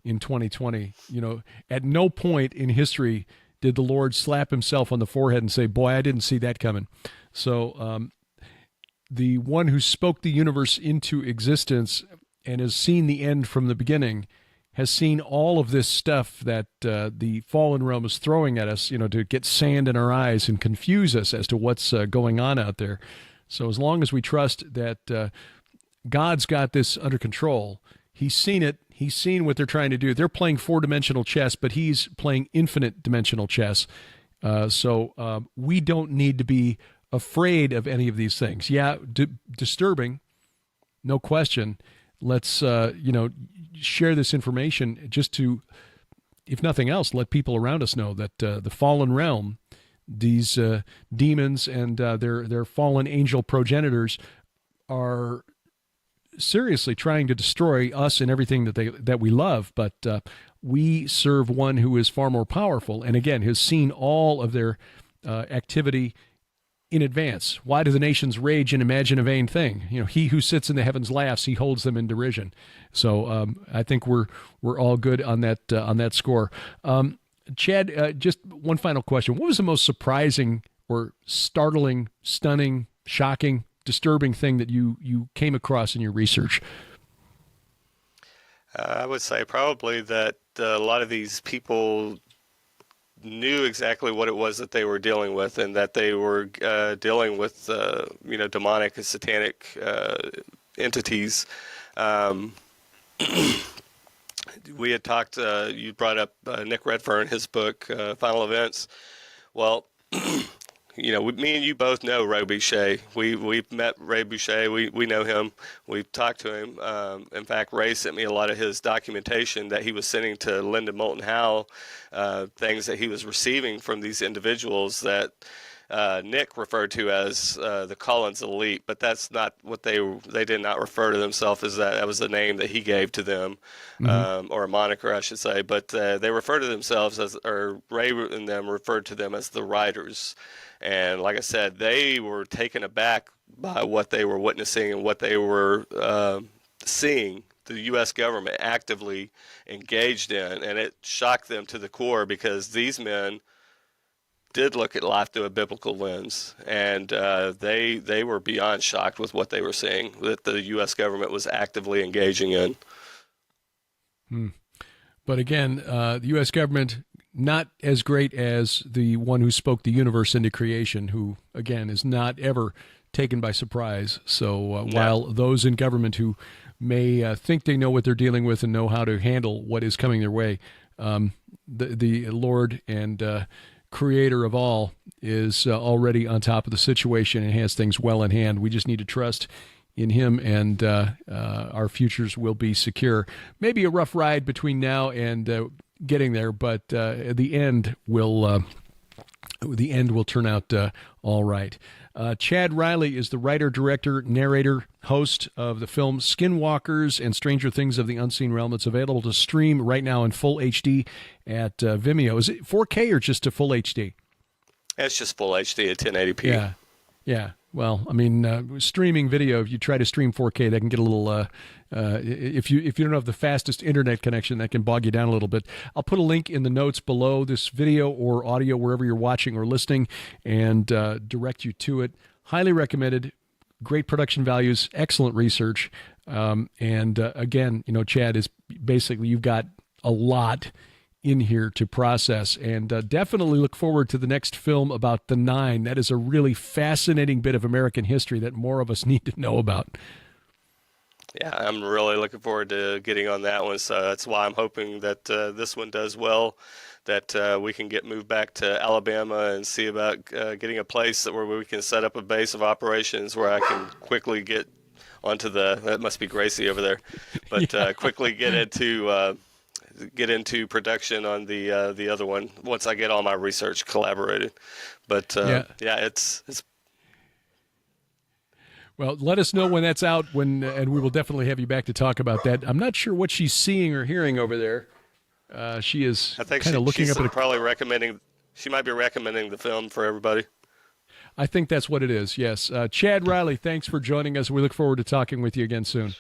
in 2020, at no point in history did the Lord slap himself on the forehead and say, "Boy, I didn't see that coming." So the one who spoke the universe into existence and has seen the end from the beginning has seen all of this stuff that the fallen realm is throwing at us, to get sand in our eyes and confuse us as to what's going on out there. So as long as we trust that God's got this under control, he's seen it, he's seen what they're trying to do. They're playing four-dimensional chess, but he's playing infinite-dimensional chess. So we don't need to be afraid of any of these things. Yeah, disturbing, no question. Let's, share this information just to, if nothing else, let people around us know that the fallen realm, these demons and their fallen angel progenitors are seriously trying to destroy us and everything that we love. But we serve one who is far more powerful, and again, has seen all of their activity in advance. Why do the nations rage and imagine a vain thing? He who sits in the heavens laughs; he holds them in derision. So I think we're all good on that score. Chad, just one final question: what was the most surprising or startling, stunning, shocking, disturbing thing that you came across in your research? I would say probably that a lot of these people knew exactly what it was that they were dealing with, and that they were dealing with demonic and satanic entities. We had talked, you brought up Nick Redfern, his book Final Events. Well, me and you both know Ray Boucher. We've met Ray Boucher. We know him. We've talked to him. In fact, Ray sent me a lot of his documentation that he was sending to Linda Moulton Howe, things that he was receiving from these individuals that Nick referred to as the Collins Elite, but that's not what they did not refer to themselves as that. That was the name that he gave to them, or a moniker, I should say. But they refer to themselves as, or Ray and them referred to them as the Riders. And like I said, they were taken aback by what they were witnessing and what they were seeing the U.S. government actively engaged in, and it shocked them to the core, because these men did look at life through a biblical lens, and they were beyond shocked with what they were seeing, that the U.S. government was actively engaging in. But again, the U.S. government, not as great as the one who spoke the universe into creation, who, again, is not ever taken by surprise. So while those in government who may think they know what they're dealing with and know how to handle what is coming their way, the Lord and creator of all is already on top of the situation and has things well in hand. We just need to trust in him, and our futures will be secure. Maybe a rough ride between now and getting there, but the end will turn out all right. Chad Riley is the writer, director, narrator, host of the film Skinwalkers and Stranger Things of the Unseen Realm. It's available to stream right now in full HD at Vimeo. Is it 4K or just a full HD? It's just full HD at 1080p. Yeah. Yeah. Well, I mean, streaming video, if you try to stream 4K, that can get a little, if you don't have the fastest internet connection, that can bog you down a little bit. I'll put a link in the notes below this video or audio, wherever you're watching or listening, and direct you to it. Highly recommended. Great production values, excellent research. And again, Chad, is basically, you've got a lot in here to process, and definitely look forward to the next film about the Nine. That is a really fascinating bit of American history that more of us need to know about. Yeah, I'm really looking forward to getting on that one. So that's why I'm hoping that this one does well, that we can get moved back to Alabama and see about getting a place where we can set up a base of operations where I can quickly get onto that must be Gracie over there, but quickly get into production on the other one once I get all my research collaborated. But it's well, let us know when that's out, and we will definitely have you back to talk about that. I'm not sure what she's seeing or hearing over there. She is kind of looking up at probably recommending. She might be recommending the film for everybody. I think that's what it is. Yes, Chad Riley, thanks for joining us. We look forward to talking with you again soon.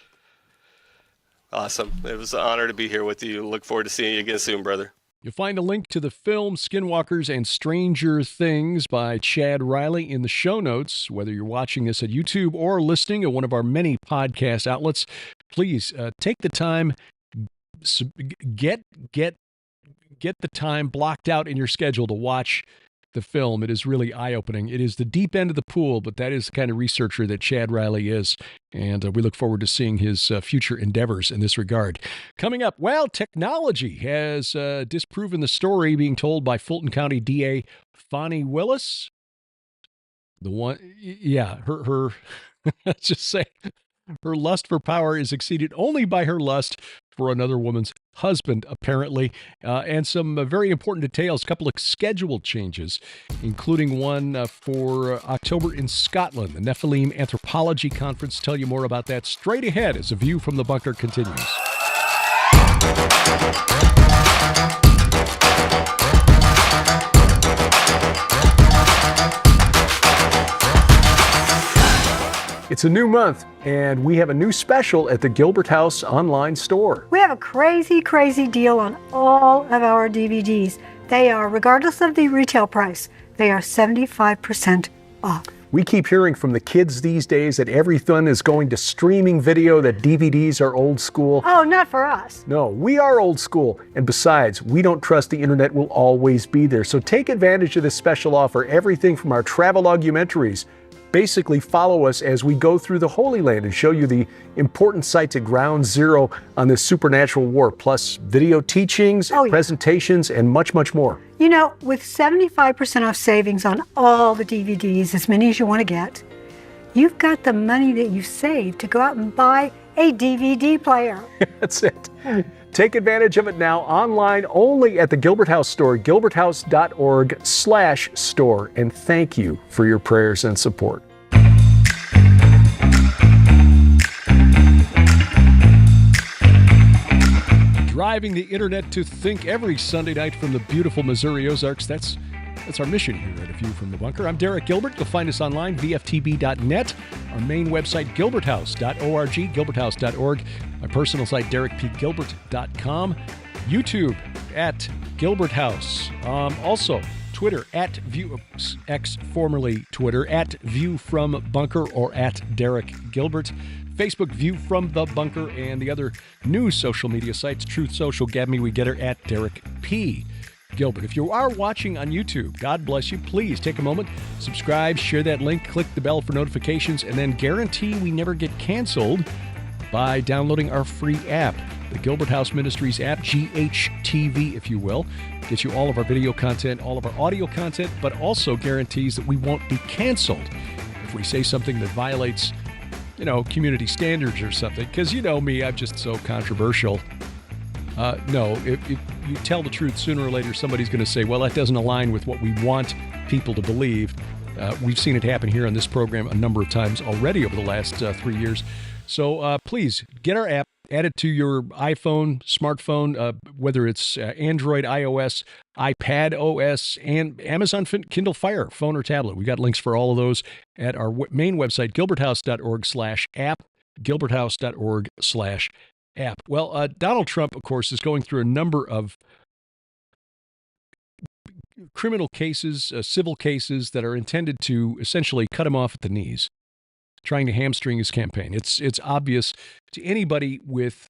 Awesome. It was an honor to be here with you. Look forward to seeing you again soon, brother. You'll find a link to the film Skinwalkers and Stranger Things by Chad Riley in the show notes. Whether you're watching this at YouTube or listening at one of our many podcast outlets, please take the time, get the time blocked out in your schedule to watch the film. It is really eye-opening. It is the deep end of the pool, but that is the kind of researcher that Chad Riley is, and we look forward to seeing his future endeavors in this regard. Coming up, well, technology has disproven the story being told by Fulton County DA Fani Willis. Her let's just say her lust for power is exceeded only by her lust for another woman's husband, apparently, and some very important details, a couple of scheduled changes, including one for October in Scotland, the Nephilim Anthropology Conference. Tell you more about that straight ahead as A View from the Bunker continues. It's a new month, and we have a new special at the Gilbert House online store. We have a crazy, crazy deal on all of our DVDs. They are, regardless of the retail price, they are 75% off. We keep hearing from the kids these days that everything is going to streaming video, that DVDs are old school. Oh, not for us. No, we are old school. And besides, we don't trust the internet will always be there. So take advantage of this special offer. Everything from our travel-ogumentaries. Basically follow us as we go through the Holy Land and show you the important sites at ground zero on this supernatural war, plus video teachings, presentations, and much, much more. You know, with 75% off savings on all the DVDs, as many as you want to get, you've got the money that you saved to go out and buy a DVD player. That's it. Take advantage of it now online only at the Gilbert House store, gilberthouse.org/store. And thank you for your prayers and support. Driving the internet to think every Sunday night from the beautiful Missouri Ozarks. That's our mission here at A View from the Bunker. I'm Derek Gilbert. You'll find us online, vftb.net. Our main website, gilberthouse.org, gilberthouse.org. My personal site, derekpgilbert.com. YouTube at Gilbert House. Also, Twitter at X, formerly Twitter, at View from Bunker or at Derek Gilbert. Facebook, View from the Bunker, and the other new social media sites, Truth Social, Gab Me We Get Her, at Derek P. Gilbert. If you are watching on YouTube, God bless you. Please take a moment, subscribe, share that link, click the bell for notifications, and then guarantee we never get canceled by downloading our free app, the Gilbert House Ministries app, GHTV, if you will. Gets you all of our video content, all of our audio content, but also guarantees that we won't be canceled if we say something that violates, community standards or something. Because you know me, I'm just so controversial. No, if you tell the truth, sooner or later somebody's going to say, well, that doesn't align with what we want people to believe. We've seen it happen here on this program a number of times already over the last 3 years. So please get our app, add it to your iPhone, smartphone, whether it's Android, iOS, iPad OS, and Amazon Kindle Fire, phone or tablet. We got links for all of those at our main website, gilberthouse.org/app, gilberthouse.org/app. Well, Donald Trump, of course, is going through a number of criminal cases, civil cases that are intended to essentially cut him off at the knees, trying to hamstring his campaign. It's obvious to anybody with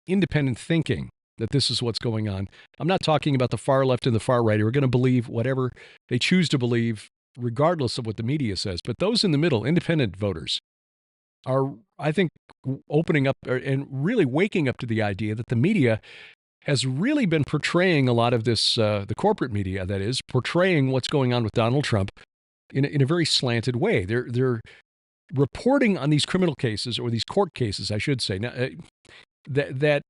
independent thinking that this is what's going on. I'm not talking about the far left and the far right who are going to believe whatever they choose to believe, regardless of what the media says. But those in the middle, independent voters, are, I think, opening up and really waking up to the idea that the media has really been portraying a lot of this, the corporate media, that is, portraying what's going on with Donald Trump in a very slanted way. They're reporting on these criminal cases, or these court cases, I should say, that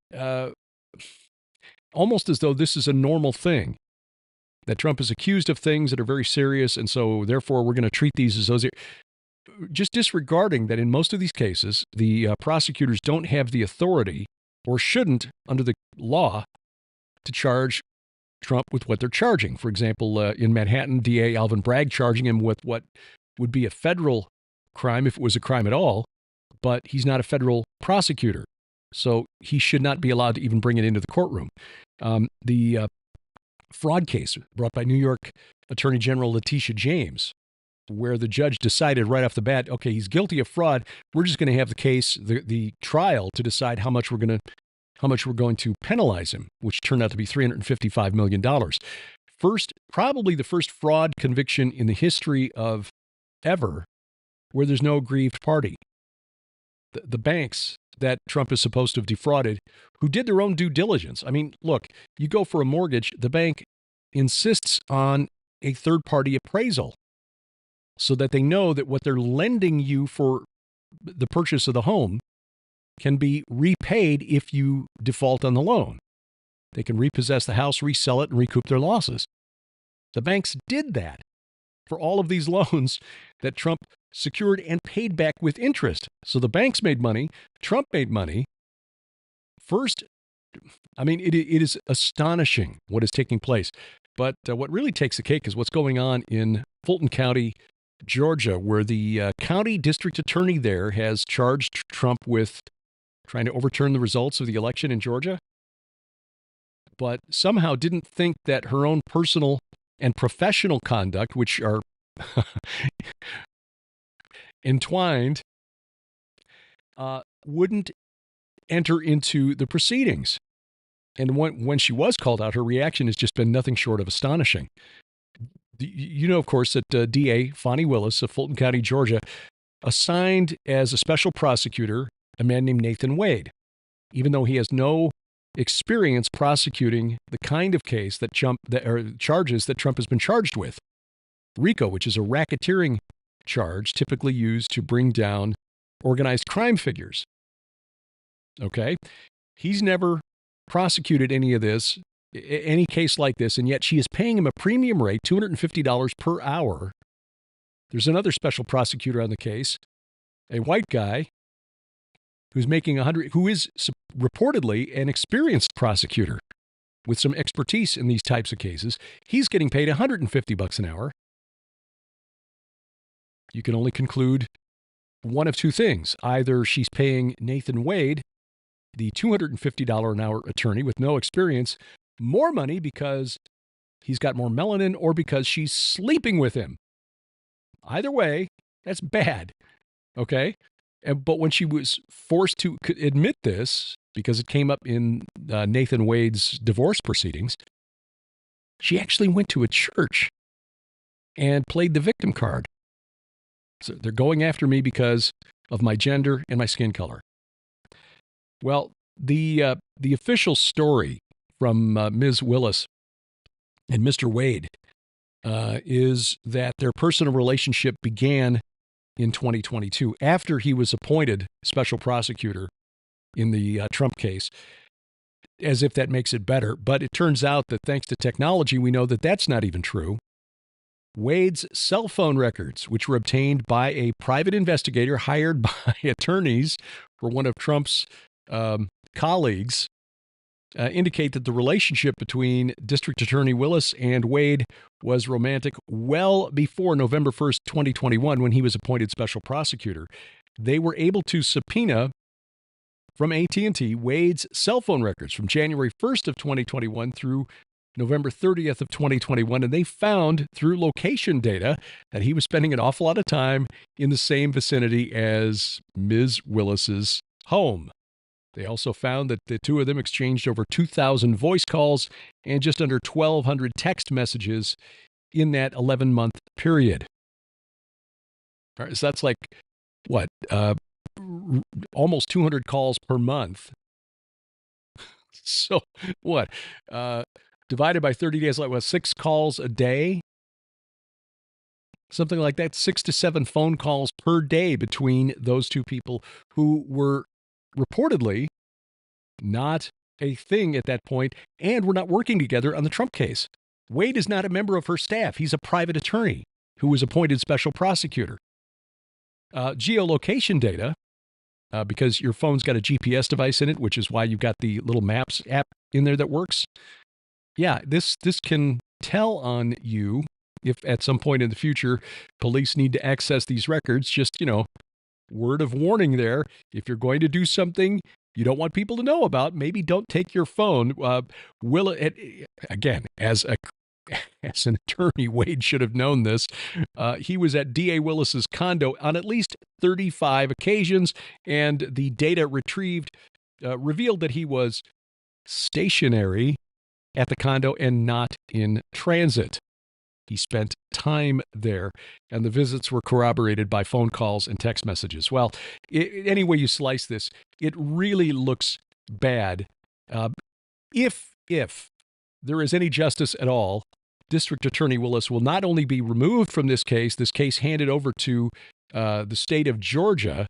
almost as though this is a normal thing, that Trump is accused of things that are very serious, and so therefore we're going to treat these as those. Just disregarding that in most of these cases, the prosecutors don't have the authority, or shouldn't, under the law, to charge Trump with what they're charging. For example, in Manhattan, DA Alvin Bragg charging him with what would be a federal crime if it was a crime at all, but he's not a federal prosecutor, so he should not be allowed to even bring it into the courtroom. The fraud case brought by New York Attorney General Letitia James, where the judge decided right off the bat, okay, he's guilty of fraud. We're just going to have the case, the trial, to decide how much we're going to penalize him, which turned out to be $355 million. Probably the first fraud conviction in the history of ever where there's no aggrieved party. The banks that Trump is supposed to have defrauded, who did their own due diligence. I mean, look, you go for a mortgage, the bank insists on a third-party appraisal so that they know that what they're lending you for the purchase of the home can be repaid if you default on the loan. They can repossess the house, resell it, and recoup their losses. The banks did that for all of these loans that Trump secured and paid back with interest. So the banks made money, Trump made money. First, I mean, it is astonishing what is taking place. But what really takes the cake is what's going on in Fulton County, Georgia, where the county district attorney there has charged Trump with trying to overturn the results of the election in Georgia, but somehow didn't think that her own personal and professional conduct, which are entwined, wouldn't enter into the proceedings. And when she was called out, her reaction has just been nothing short of astonishing. You know, of course, that DA Fonnie Willis of Fulton County, Georgia, assigned as a special prosecutor a man named Nathan Wade, even though he has no experience prosecuting the kind of case charges that Trump has been charged with. RICO, which is a racketeering charge typically used to bring down organized crime figures. Okay? He's never prosecuted any of this, any case like this, and yet she is paying him a premium rate, $250 per hour. There's another special prosecutor on the case, a white guy who's making who is reportedly an experienced prosecutor with some expertise in these types of cases. He's getting paid $150 an hour. You can only conclude one of two things. Either she's paying Nathan Wade, the $250 an hour attorney with no experience, more money because he's got more melanin, or because she's sleeping with him. Either way, that's bad. Okay? But when she was forced to admit this, because it came up in Nathan Wade's divorce proceedings, she actually went to a church and played the victim card. So they're going after me because of my gender and my skin color. Well, the official story from Ms. Willis and Mr. Wade is that their personal relationship began in 2022, after he was appointed special prosecutor in the Trump case, as if that makes it better. But it turns out that thanks to technology, we know that that's not even true. Wade's cell phone records, which were obtained by a private investigator hired by attorneys for one of Trump's colleagues indicate that the relationship between District Attorney Willis and Wade was romantic well before November 1st, 2021, when he was appointed special prosecutor. They were able to subpoena from AT&T Wade's cell phone records from January 1st of 2021 through November 30th of 2021, and they found through location data that he was spending an awful lot of time in the same vicinity as Ms. Willis's home. They also found that the two of them exchanged over 2,000 voice calls and just under 1,200 text messages in that 11-month period. All right, so that's like, what, almost 200 calls per month. So what, divided by 30 days, like what, 6 calls a day? Something like that, 6 to 7 phone calls per day between those two people who were reportedly not a thing at that point, and were not working together on the Trump case. Wade is not a member of her staff. He's a private attorney who was appointed special prosecutor. Geolocation data, because your phone's got a GPS device in it, which is why you've got the little Maps app in there that works. Yeah, this can tell on you if at some point in the future police need to access these records. Just, word of warning there. If you're going to do something you don't want people to know about, maybe don't take your phone. Again, as an attorney, Wade should have known this. He was at D.A. Willis's condo on at least 35 occasions, and the data retrieved revealed that he was stationary at the condo and not in transit. He spent time there, and the visits were corroborated by phone calls and text messages. Well, any way you slice this, it really looks bad. If there is any justice at all, District Attorney Willis will not only be removed from this case handed over to the state of Georgia,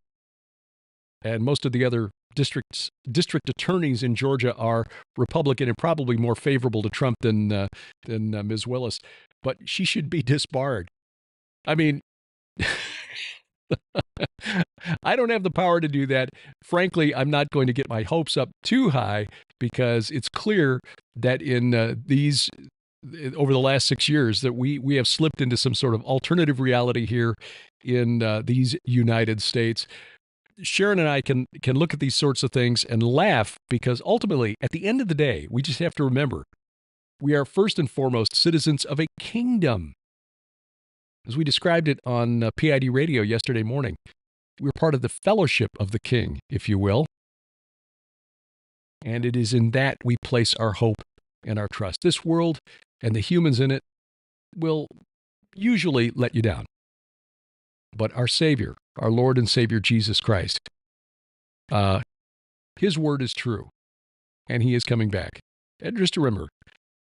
and most of the other district attorneys in Georgia are Republican and probably more favorable to Trump than Ms. Willis, but she should be disbarred. I mean, I don't have the power to do that. Frankly, I'm not going to get my hopes up too high, because it's clear that in over the last 6 years that we have slipped into some sort of alternative reality here in these United States. Sharon and I can look at these sorts of things and laugh, because ultimately, at the end of the day, we just have to remember we are first and foremost citizens of a kingdom. As we described it on PID Radio yesterday morning, we're part of the fellowship of the king, if you will. And it is in that we place our hope and our trust. This world and the humans in it will usually let you down. But our Savior, our Lord and Savior Jesus Christ, his word is true, and he is coming back. And just remember,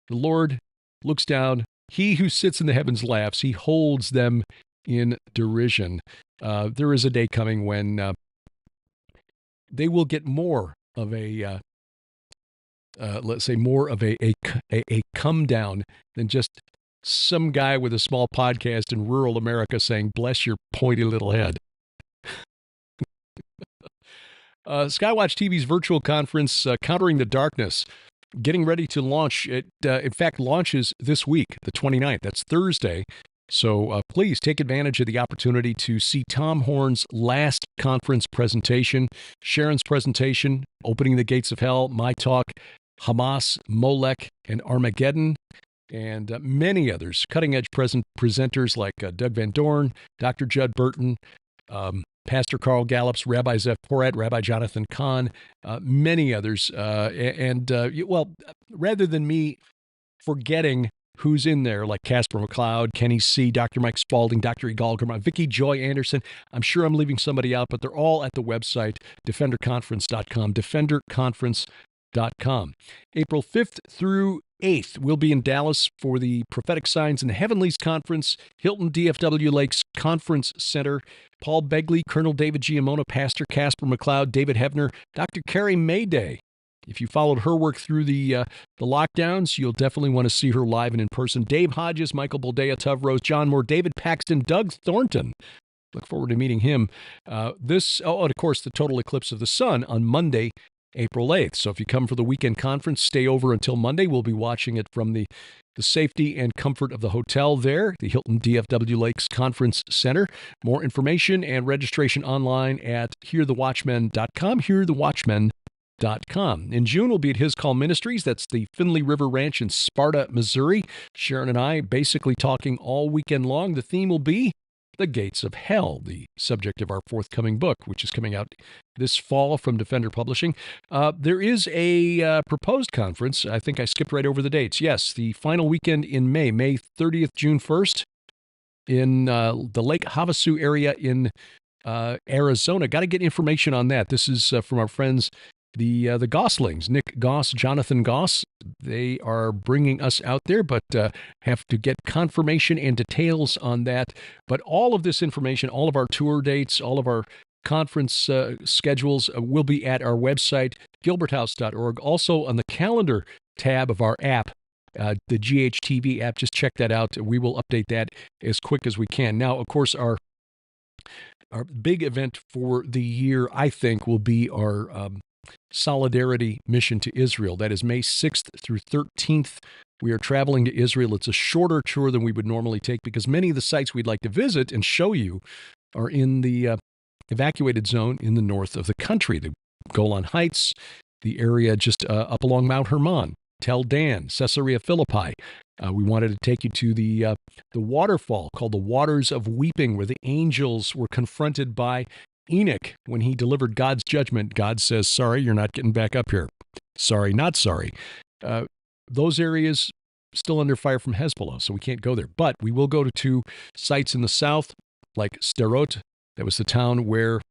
the Lord looks down. He who sits in the heavens laughs. He holds them in derision. There is a day coming when they will get more of a, let's say, more of a come down than just some guy with a small podcast in rural America saying, "Bless your pointy little head." Skywatch TV's virtual conference, Countering the Darkness, getting ready to launch. It, in fact, launches this week, the 29th. That's Thursday. So please take advantage of the opportunity to see Tom Horn's last conference presentation, Sharon's presentation, Opening the Gates of Hell, my talk, Hamas, Molech, and Armageddon, and many others. Cutting-edge presenters like Doug Van Dorn, Dr. Judd Burton, Pastor Carl Gallups, Rabbi Zev Porat, Rabbi Jonathan Kahn, many others. Well, rather than me forgetting who's in there, like Casper McLeod, Kenny C., Dr. Mike Spalding, Dr. Egal German, Vicki Joy Anderson, I'm sure I'm leaving somebody out, but they're all at the website, defenderconference.com, defenderconference.com. April 5th through 8th, we'll be in Dallas for the Prophetic Signs in the Heavenlies Conference, Hilton DFW Lakes Conference Center. Paul Begley, Colonel David Giamono, Pastor Casper McLeod, David Hebner, Dr. Carrie Mayday. If you followed her work through the lockdowns, you'll definitely want to see her live and in person. Dave Hodges, Michael Boldea, Tuv Rose, John Moore, David Paxton, Doug Thornton, Look forward to meeting him. And of course, the total eclipse of the sun on Monday, April 8th. So if you come for the weekend conference, stay over until Monday. We'll be watching it from the safety and comfort of the hotel there, the Hilton DFW Lakes Conference Center. More information and registration online at hearthewatchmen.com, hearthewatchmen.com. In June, we'll be at His Call Ministries. That's the Finley River Ranch in Sparta, Missouri. Sharon and I basically talking all weekend long. The theme will be The Gates of Hell, the subject of our forthcoming book, which is coming out this fall from Defender Publishing. There is a proposed conference. I think I skipped right over the dates. Yes, the final weekend in May, May 30th, June 1st, in the Lake Havasu area in Arizona. Got to get information on that. This is from our friends, the Goslings, Nick Goss, Jonathan Goss. They are bringing us out there, but have to get confirmation and details on that. But all of this information, all of our tour dates, all of our conference schedules will be at our website, gilberthouse.org. Also on the calendar tab of our app, the GHTV app. Just check that out. We will update that as quick as we can. Now, of course, our big event for the year, I think, will be our Solidarity mission to Israel. That is May 6th through 13th. We are traveling to Israel. It's a shorter tour than we would normally take because many of the sites we'd like to visit and show you are in the evacuated zone in the north of the country. The Golan Heights, the area just up along Mount Hermon, Tel Dan, Caesarea Philippi. We wanted to take you to the waterfall called the Waters of Weeping, where the angels were confronted by Enoch. When he delivered God's judgment, God says, sorry, you're not getting back up here. Sorry, not sorry. Those areas still under fire from Hezbollah, so we can't go there. But we will go to two sites in the south, like Sderot. That was the town where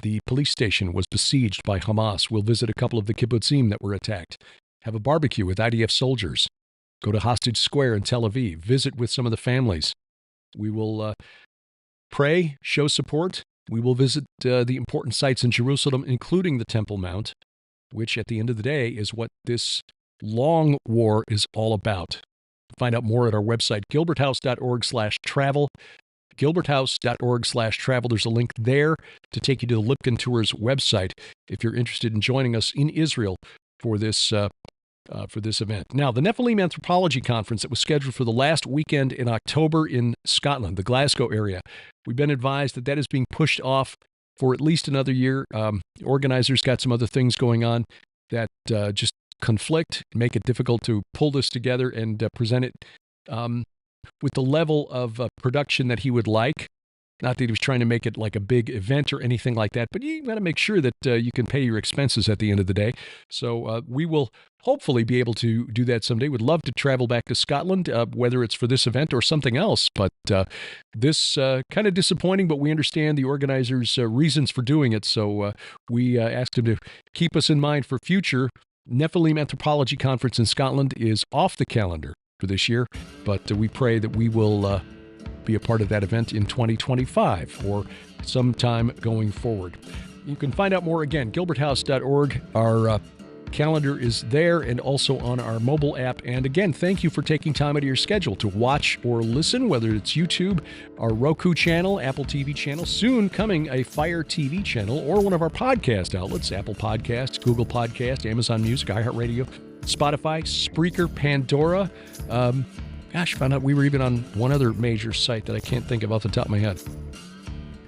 the police station was besieged by Hamas. We'll visit a couple of the kibbutzim that were attacked. Have a barbecue with IDF soldiers. Go to Hostage Square in Tel Aviv. Visit with some of the families. We will pray, show support. We will visit the important sites in Jerusalem, including the Temple Mount, which at the end of the day is what this long war is all about. Find out more at our website, gilberthouse.org/travel. gilberthouse.org/travel. There's a link there to take you to the Lipkin Tours website if you're interested in joining us in Israel for this event. Now, the Nephilim Anthropology Conference that was scheduled for the last weekend in October in Scotland, the Glasgow area, we've been advised that that is being pushed off for at least another year. The organizers got some other things going on that just conflict, make it difficult to pull this together and present it with the level of production that he would like. Not that he was trying to make it like a big event or anything like that, but you got to make sure that you can pay your expenses at the end of the day. So we will hopefully be able to do that someday. We'd love to travel back to Scotland, whether it's for this event or something else. But this kind of disappointing, but we understand the organizers' reasons for doing it. So we asked him to keep us in mind for future. Nephilim Anthropology Conference in Scotland is off the calendar for this year, but we pray that we will be a part of that event in 2025 or sometime going forward. You can find out more again, gilberthouse.org. Our calendar is there and also on our mobile app. And again, thank you for taking time out of your schedule to watch or listen, whether it's YouTube, our Roku channel, Apple TV channel, soon coming a Fire TV channel, or one of our podcast outlets, Apple Podcasts, Google Podcasts, Amazon Music, iHeartRadio, Spotify, Spreaker, Pandora. Found out we were even on one other major site that I can't think of off the top of my head.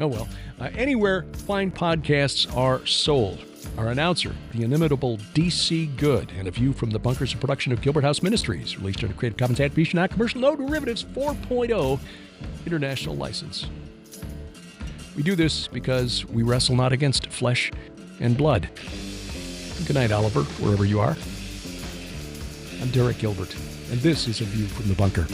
Oh well. Anywhere fine podcasts are sold. Our announcer, the inimitable D.C. Good, and A View from the Bunkers, a production of Gilbert House Ministries, released under Creative Commons Attribution, non-commercial, no derivatives 4.0 international license. We do this because we wrestle not against flesh and blood. Good night, Oliver, wherever you are. I'm Derek Gilbert, and this is A View from the Bunker.